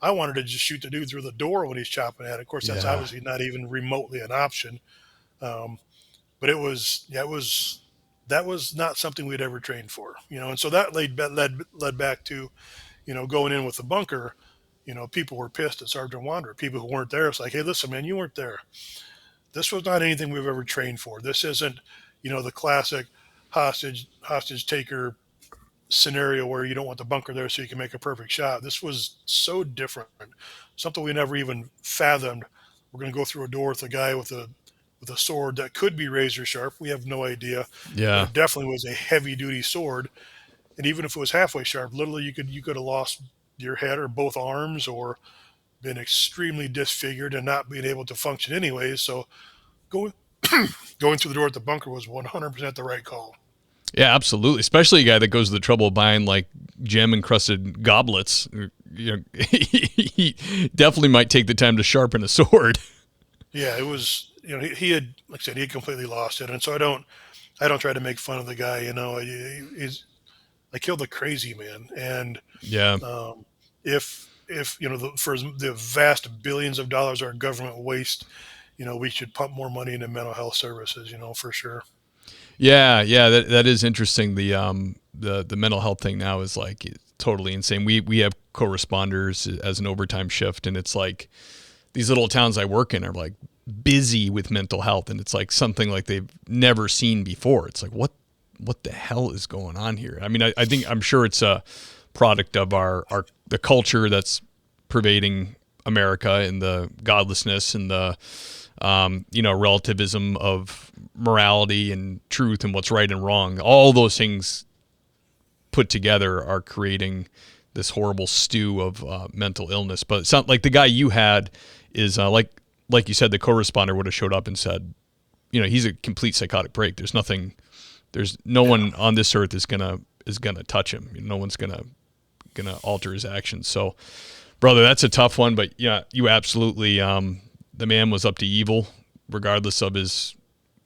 I wanted to just shoot the dude through the door when he's chopping at it. Of course, that's Yeah. obviously not even remotely an option. Um, but that was not something we'd ever trained for, And so that led back to, going in with the bunker. People were pissed at Sergeant Wander. People who weren't there, it's like, hey, listen, man, you weren't there. This was not anything we've ever trained for. This isn't, the classic hostage taker scenario where you don't want the bunker there so you can make a perfect shot. This was so different, something we never even fathomed. We're going to go through a door with a guy with a sword that could be razor sharp. We have no idea, but Yeah. it definitely was a heavy duty sword. And even if it was halfway sharp, literally you could have lost your head or both arms or been extremely disfigured and not being able to function anyways. So going going through the door at the bunker was 100% the right call. Yeah, absolutely. Especially a guy that goes to the trouble of buying like gem encrusted goblets. He definitely might take the time to sharpen a sword. Yeah, it was. He had, like I said, he had completely lost it, and so I don't try to make fun of the guy. He's I killed a crazy man, and Yeah. um, if for the vast billions of dollars our government waste, we should pump more money into mental health services. For sure. Yeah, yeah, that is interesting. The mental health thing now is like totally insane. We have co-responders as an overtime shift, and it's like these little towns I work in are like busy with mental health, and it's like something like they've never seen before. It's like what the hell is going on here? I mean, I think I'm sure it's a product of our the culture that's pervading America and the godlessness and the relativism of morality and truth and what's right and wrong. All those things put together are creating this horrible stew of mental illness. But it sounds like the guy you had is like you said, the co-responder would have showed up and said, he's a complete psychotic break. There's no Yeah. one on this earth is gonna touch him. No one's gonna alter his actions. So, brother, that's a tough one. But yeah, you absolutely. The man was up to evil, regardless of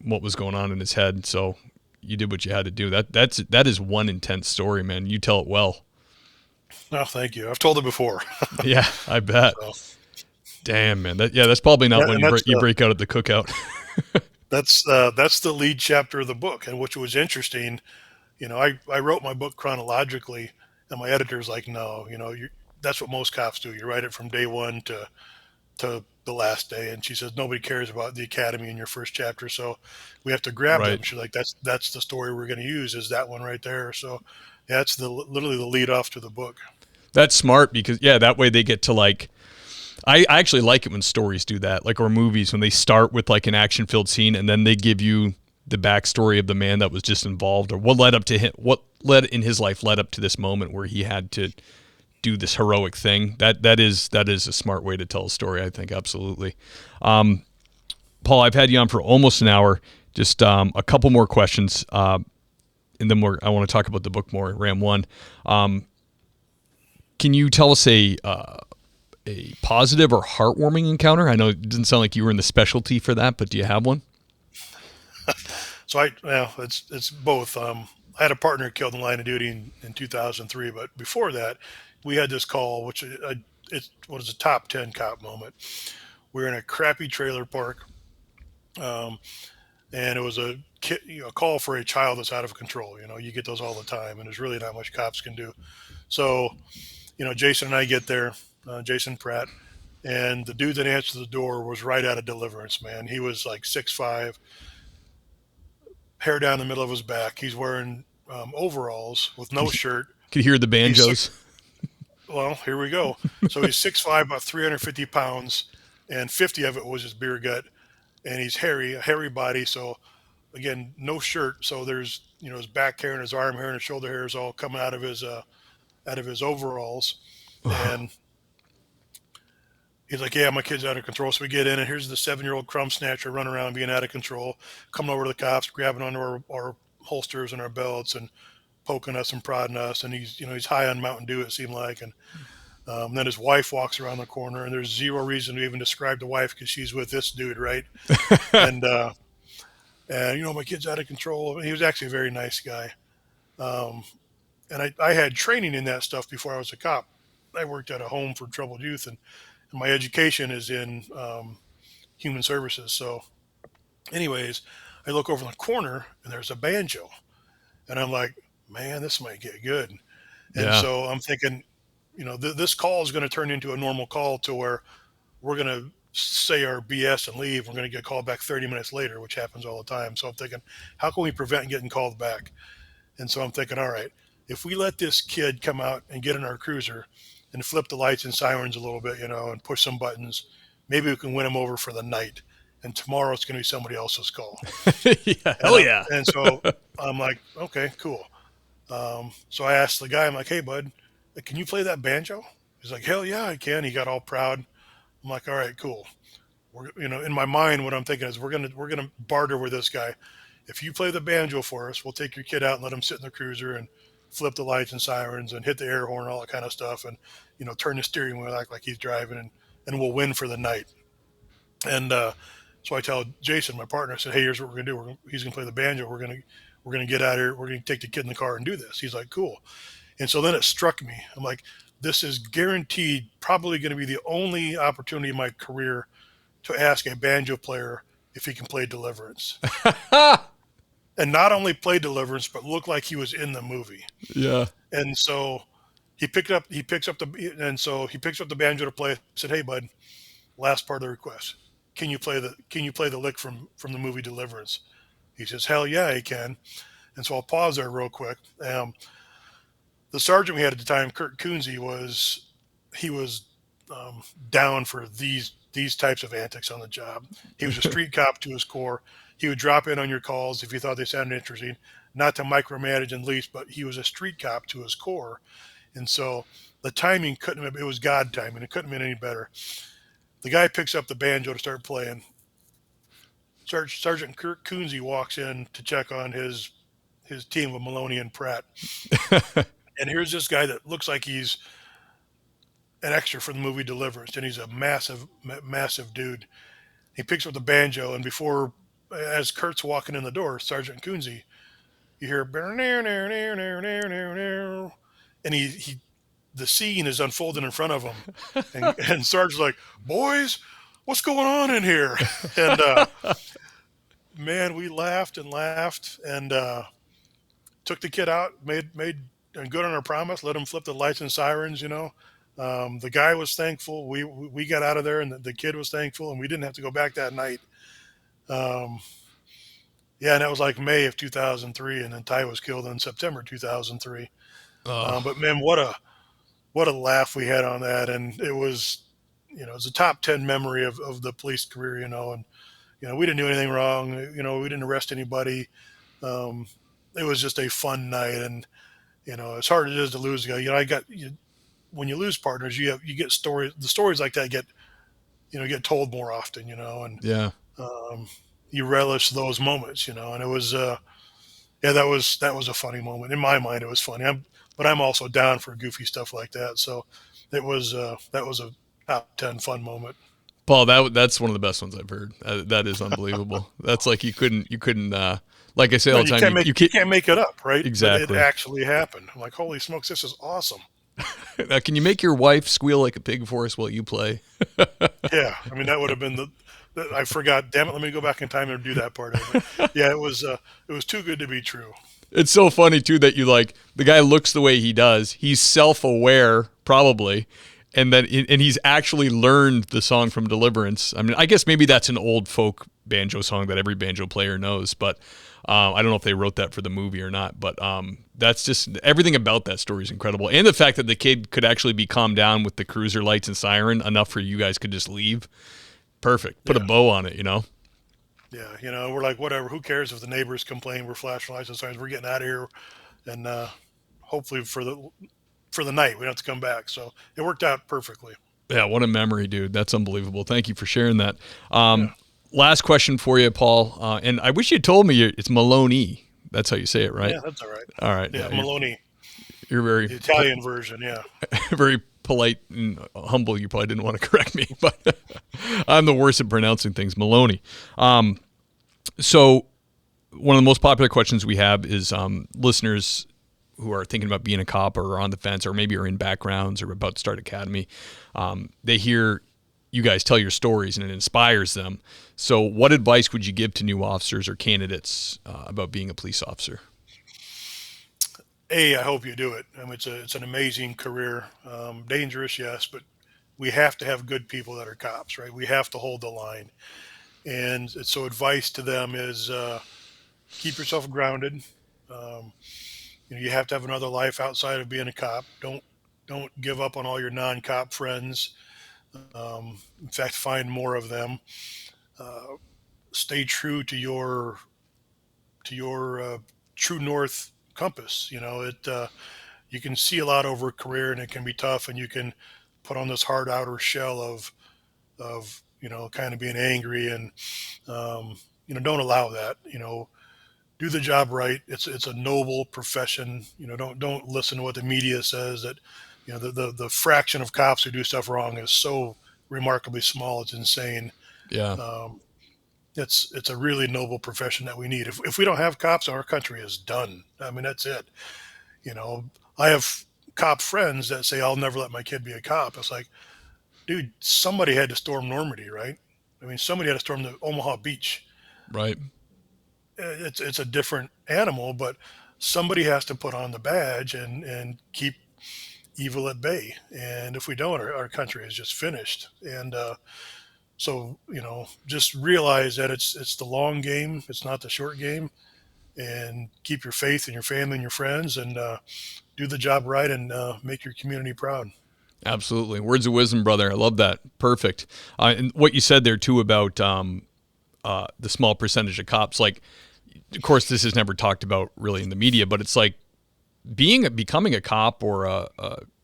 what was going on in his head. So you did what you had to do. That is one intense story, man. You tell it well. No, thank you. I've told it before. Yeah, I bet. So, Damn, man. That's probably not when and that's you break out at the cookout. that's the lead chapter of the book, and which was interesting. I wrote my book chronologically, and my editor's like, no, that's what most cops do. You write it from day one to the last day. And she says, nobody cares about the academy in your first chapter. So we have to grab them. Right. She's like, that's the story we're going to use, is that one right there. So yeah, that's literally the lead off to the book. That's smart because that way they get to like. I actually like it when stories do that, like or movies when they start with like an action filled scene and then they give you the backstory of the man that was just involved or what led up to him, what led in his life led up to this moment where he had to do this heroic thing. That is a smart way to tell a story, I think. Absolutely. Paul, I've had you on for almost an hour. Just a couple more questions, and then I want to talk about the book more. Ram 1. Can you tell us a positive or heartwarming encounter? I know it didn't sound like you were in the specialty for that, but do you have one? So it's both. I had a partner killed in line of duty in 2003, but before that, we had this call, which it was a top 10 cop moment. We were in a crappy trailer park, and it was a call for a child that's out of control. You get those all the time, and there's really not much cops can do. So, Jason and I get there, Jason Pratt, and the dude that answered the door was right out of Deliverance, man. He was like 6'5", hair down the middle of his back. He's wearing overalls with no shirt. Could you hear the banjos? Well, here we go. So he's 6'5", about 350 pounds, and 50 of it was his beer gut. And he's a hairy body. So again, no shirt. So there's, his back hair and his arm hair and his shoulder hair is all coming out of his overalls. And he's like, yeah, my kid's out of control. So we get in, and here's the 7-year-old crumb snatcher running around being out of control, coming over to the cops, grabbing onto our holsters and our belts and poking us and prodding us. And he's high on Mountain Dew, it seemed like. And Then his wife walks around the corner, and there's zero reason to even describe the wife because she's with this dude, right? And my kid's out of control. He was actually a very nice guy. Um, and I had training in that stuff before I was a cop. I worked at a home for troubled youth, and my education is in human services. So, anyways, I look over in the corner, and there's a banjo, and I'm like, man, this might get good. And Yeah. so I'm thinking, this call is going to turn into a normal call to where we're going to say our BS and leave. We're going to get called back 30 minutes later, which happens all the time. So I'm thinking, how can we prevent getting called back? And so I'm thinking, all right, if we let this kid come out and get in our cruiser and flip the lights and sirens a little bit, and push some buttons, maybe we can win him over for the night. And tomorrow it's going to be somebody else's call. Yeah, hell yeah. And so I'm like, okay, cool. So I asked the guy, I'm like, hey, bud, can you play that banjo? He's like, hell yeah, I can. He got all proud. I'm like, all right, cool. In my mind, what I'm thinking is we're gonna barter with this guy. If you play the banjo for us, we'll take your kid out and let him sit in the cruiser and flip the lights and sirens and hit the air horn, all that kind of stuff, and turn the steering wheel act like he's driving, and we'll win for the night. And so I tell Jason, my partner, I said, hey, here's what we're gonna do. He's gonna play the banjo. We're gonna get out of here. We're gonna take the kid in the car and do this. He's like, cool. And so then it struck me. I'm like, this is guaranteed probably going to be the only opportunity in my career to ask a banjo player if he can play Deliverance. And not only play Deliverance, but look like he was in the movie. Yeah. And so he picks up the banjo to play. I said, hey, bud, last part of the request. Can you play the lick from the movie Deliverance? He says, hell yeah, he can. And so I'll pause there real quick. The sergeant we had at the time, Kurt Coonsey, was down for these types of antics on the job. He was a street cop to his core. He would drop in on your calls if you thought they sounded interesting, not to micromanage and leash, but he was a street cop to his core. And so the timing it was God timing. It couldn't have been any better. The guy picks up the banjo to start playing. Sergeant Kurt Coonsey walks in to check on his team of Milone and Pratt. And here's this guy that looks like he's an extra for the movie Deliverance, and he's a massive, massive dude. He picks up the banjo, and as Kurt's walking in the door, Sergeant Coonsey, you hear, and the scene is unfolding in front of him, and Sergeant's like, boys, what's going on in here? And man, we laughed and took the kid out, made and good on our promise, let him flip the lights and sirens, The guy was thankful. We got out of there, and the kid was thankful, and we didn't have to go back that night. And that was like May of 2003, and then Ty was killed in September 2003. But man, what a laugh we had on that, and it was a top 10 memory of the police career, and we didn't do anything wrong. We didn't arrest anybody. It was just a fun night, and as hard as it is to lose a guy, when you lose partners, you get stories. The stories like that get told more often, and Yeah. You relish those moments, and it was, that was a funny moment in my mind. It was funny. But I'm also down for goofy stuff like that. So that was a top 10 fun moment. Paul, that's one of the best ones I've heard. That is unbelievable. That's like you couldn't. Like I say all the time, you can't make it up, right? Exactly. But it actually happened. I'm like, holy smokes, this is awesome. Now, can you make your wife squeal like a pig for us while you play? Yeah, I mean that would have been I forgot. Damn it, let me go back in time and do that part of it. Yeah, it was too good to be true. It's so funny too that the guy looks the way he does. He's self-aware, probably, and he's actually learned the song from Deliverance. I mean, I guess maybe that's an old folk banjo song that every banjo player knows, but I don't know if they wrote that for the movie or not. But that's just everything about that story is incredible, and the fact that the kid could actually be calmed down with the cruiser lights and siren enough for you guys could just leave. Perfect. Put a bow on it, Yeah, we're like, whatever. Who cares if the neighbors complain? We're flashing lights and signs. We're getting out of here, and hopefully for the night we don't have to come back. So it worked out perfectly. Yeah, what a memory, dude. That's unbelievable. Thank you for sharing that. Last question for you, Paul. And I wish you told me it's Milone. That's how you say it, right? Yeah, that's all right. All right. Yeah, Milone. You're very the Italian version. Yeah. Very polite and humble, you probably didn't want to correct me, but I'm the worst at pronouncing things. Milone. So one of the most popular questions we have is listeners who are thinking about being a cop or are on the fence or maybe are in backgrounds or about to start academy. They hear you guys tell your stories and it inspires them. So what advice would you give to new officers or candidates about being a police officer? I hope you do it. I mean, it's an amazing career. Dangerous, yes, but we have to have good people that are cops, right? We have to hold the line. And so advice to them is keep yourself grounded. Um, you have to have another life outside of being a cop. Don't give up on all your non-cop friends. In fact, find more of them. Uh, Stay true to your true north compass. You can see a lot over a career, and it can be tough, and you can put on this hard outer shell of kind of being angry, and don't allow that. Do the job right. It's a noble profession. Don't listen to what the media says that the fraction of cops who do stuff wrong is so remarkably small. It's insane. Yeah. Um, it's a really noble profession that we need. If we don't have cops, our country is done. I mean, that's it. You know, I have cop friends that say I'll never let my kid be a cop. It's like, dude, somebody had to storm Normandy, right? I mean, somebody had to storm the Omaha beach. Right. It's a different animal, but somebody has to put on the badge and keep evil at bay. And if we don't, our country is just finished. And so just realize that it's the long game. It's not the short game. And keep your faith in your family and your friends, and do the job right, and make your community proud. Absolutely. Words of wisdom, brother. I love that. Perfect. And what you said there too about the small percentage of cops, like, of course, this is never talked about really in the media, but it's like becoming a cop or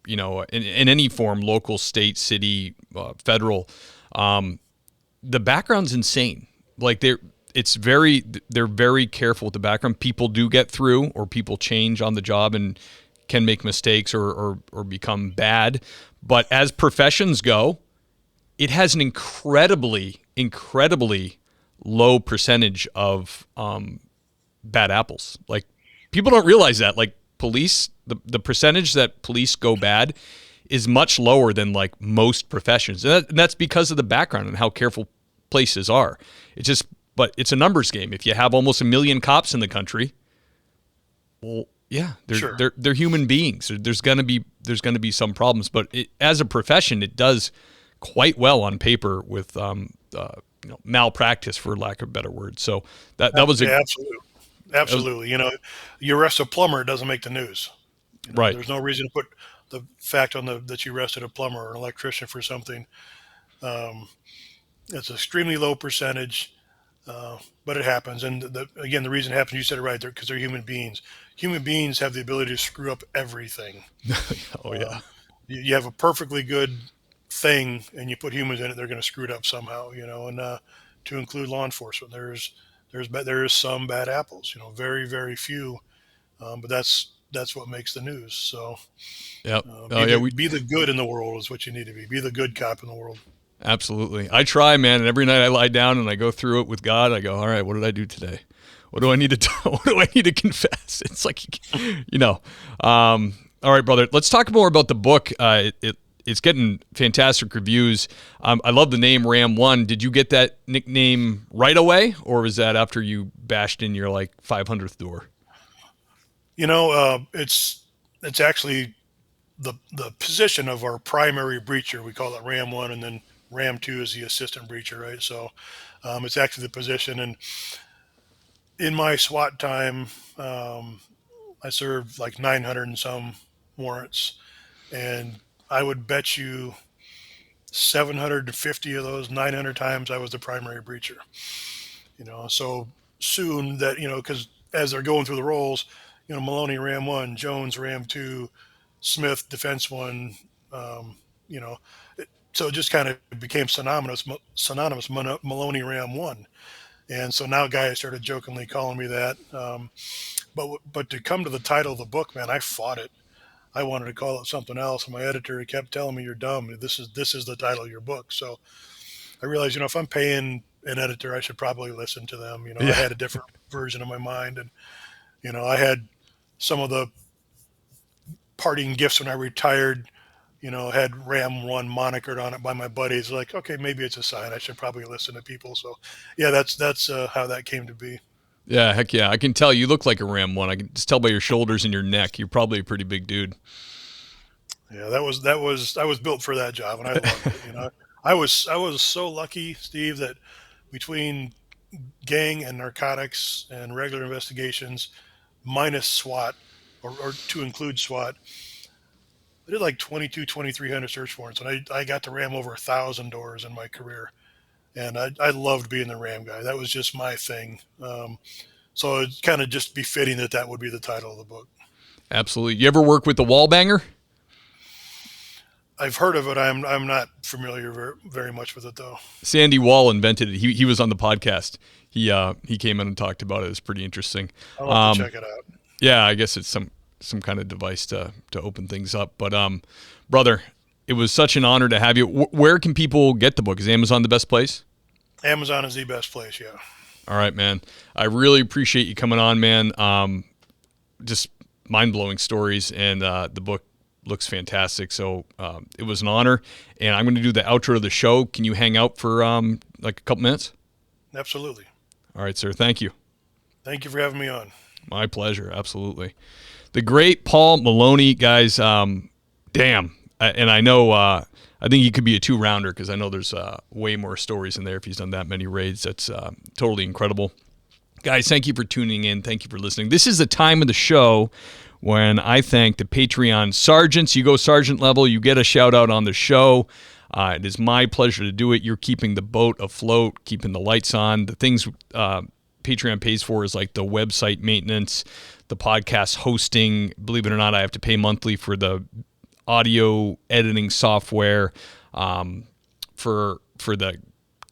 in any form, local, state, city, federal. The background's insane. Like they're very careful with the background. People do get through, or people change on the job and can make mistakes or become bad. But as professions go, it has an incredibly low percentage of bad apples. Like people don't realize that. Like police, the percentage that police go bad is much lower than like most professions, and that's because of the background and how careful places are. But it's a numbers game. If you have almost 1 million cops in the country, well, yeah, Sure. they're human beings. There's gonna be some problems, but as a profession, it does quite well on paper with malpractice, for lack of a better word. So that was Yeah, absolutely. You arrest a plumber, it doesn't make the news. right. There's no reason to put the fact on that you arrested a plumber or an electrician for something. Um, it's an extremely low percentage, but it happens. And again, the reason it happens, you said it right there, because they're human beings. Human beings have the ability to screw up everything. Oh yeah. You have a perfectly good thing, and you put humans in it, they're going to screw it up somehow. And to include law enforcement, there is some bad apples. Very very few, but that's what makes the news. So Yep. be the good in the world is what you need to be. Be the good cop in the world. Absolutely. I try, man, and every night I lie down and I go through it with God. I go, all right, what did I do today? What do I need to do? What do I need to confess? It's like, all right, brother. Let's talk more about the book. It's getting fantastic reviews. I love the name Ram One. Did you get that nickname right away, or was that after you bashed in your like 500th door? It's actually the position of our primary breacher. We call it Ram One, and then Ram Two is the assistant breacher, right? So it's actually the position. And in my SWAT time, I served like 900 and some warrants, and I would bet you 750 of those 900 times I was the primary breacher. So soon that because as they're going through the roles, Milone Ram One, Jones Ram Two, Smith Defense One, um, you know, so it just kind of became synonymous Milone Ram One, and so now guys started jokingly calling me that. But to come to the title of the book, man, I fought it. I wanted to call it something else, and my editor kept telling me, "You're dumb. This is the title of your book." So I realized, if I'm paying an editor, I should probably listen to them. I Yeah. had a different version of my mind, and I had some of the parting gifts when I retired. Had Ram One monikered on it by my buddies. Like, okay, maybe it's a sign. I should probably listen to people. So, yeah, that's how that came to be. Yeah, heck yeah. I can tell you look like a Ram 1. I can just tell by your shoulders and your neck. You're probably a pretty big dude. Yeah, I was built for that job, and I loved it. I was so lucky, Steve, that between gang and narcotics and regular investigations, minus SWAT, or to include SWAT, I did like 2,300 search warrants, and I got to ram over 1,000 doors in my career. And I loved being the ram guy. That was just my thing. So it's kind of just befitting that would be the title of the book. Absolutely. You ever work with the wall banger? I've heard of it. I'm not familiar very much with it, though. Sandy Wall invented it. He was on the podcast. He came in and talked about it. It's pretty interesting. I'll have to check it out. Yeah, I guess it's some kind of device to open things up. But brother, it was such an honor to have you. Where can people get the book? Is Amazon the best place? Amazon is the best place, yeah. All right, man. I really appreciate you coming on, man. Just mind-blowing stories, and the book looks fantastic. So it was an honor, and I'm going to do the outro of the show. Can you hang out for like a couple minutes? Absolutely. All right, sir. Thank you. Thank you for having me on. My pleasure. Absolutely. The great Paul Milone, guys. Damn. And I know, I think he could be a 2-rounder because I know there's way more stories in there if he's done that many raids. That's totally incredible. Guys, thank you for tuning in. Thank you for listening. This is the time of the show when I thank the Patreon sergeants. You go sergeant level, you get a shout out on the show. It is my pleasure to do it. You're keeping the boat afloat, keeping the lights on. The things Patreon pays for is like the website maintenance, the podcast hosting. Believe it or not, I have to pay monthly for the audio editing software, for the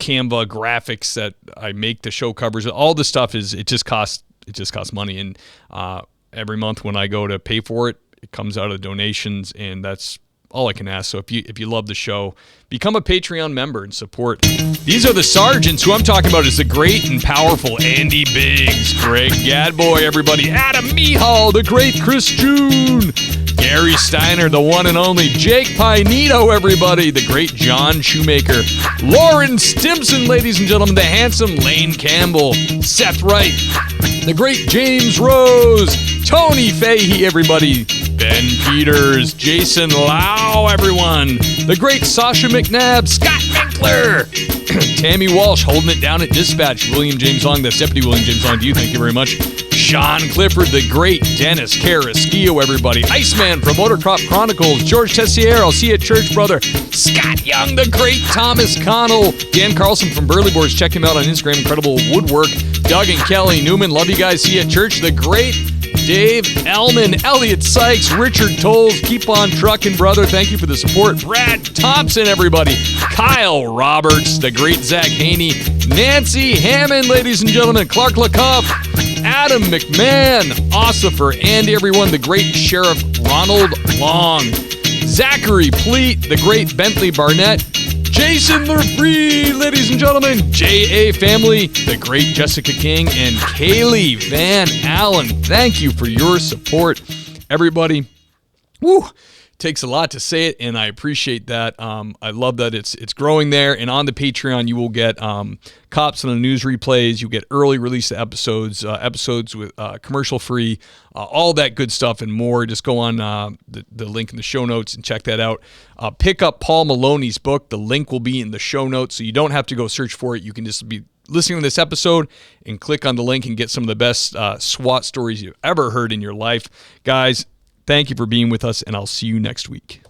Canva graphics that I make the show covers. All the stuff it just costs money. And every month when I go to pay for it, it comes out of donations, and that's all I can ask. So if you love the show, become a Patreon member and support. These are the sergeants. Who I'm talking about is the great and powerful Andy Biggs, Greg Gadboy, everybody, Adam Mihal, the great Chris June, Gary Steiner, the one and only Jake Pinito, everybody, the great John Shoemaker, Lauren Stimson, ladies and gentlemen, the handsome Lane Campbell, Seth Wright, the great James Rose, Tony Fahey, everybody, Ben Peters, Jason Lau, everyone, the great Sasha McNabb, Scott Winkler, Tammy Walsh holding it down at dispatch, William James Long, that's Deputy William James Long to you, thank you very much, Sean Clifford, the great Dennis Carrasquillo, everybody, Iceman from Motorcrop Chronicles, George Tessier, I'll see you at church, brother, Scott Young, the great Thomas Connell, Dan Carlson from Burley Boards, check him out on Instagram, incredible woodwork, Doug and Kelly Newman, love you guys, see you at church, the great Dave Ellman, Elliot Sykes, Richard Tolles, keep on trucking, brother. Thank you for the support. Brad Thompson, everybody. Kyle Roberts, the great Zach Haney, Nancy Hammond, ladies and gentlemen. Clark LaCoff, Adam McMahon, Ossifer, Andy, everyone. The great Sheriff Ronald Long, Zachary Pleat, the great Bentley Barnett, Jason Lefree, ladies and gentlemen, J.A. family, the great Jessica King, and Kaylee Van Allen. Thank you for your support, everybody. Woo! Takes a lot to say it, and I appreciate that. I love that it's growing there. And on the Patreon, you will get Cops on the News replays. You get early release episodes, episodes with commercial free, all that good stuff and more. Just go on the link in the show notes and check that out. Pick up Paul Malone's book. The link will be in the show notes, so you don't have to go search for it. You can just be listening to this episode and click on the link and get some of the best SWAT stories you've ever heard in your life. Guys, thank you for being with us, and I'll see you next week.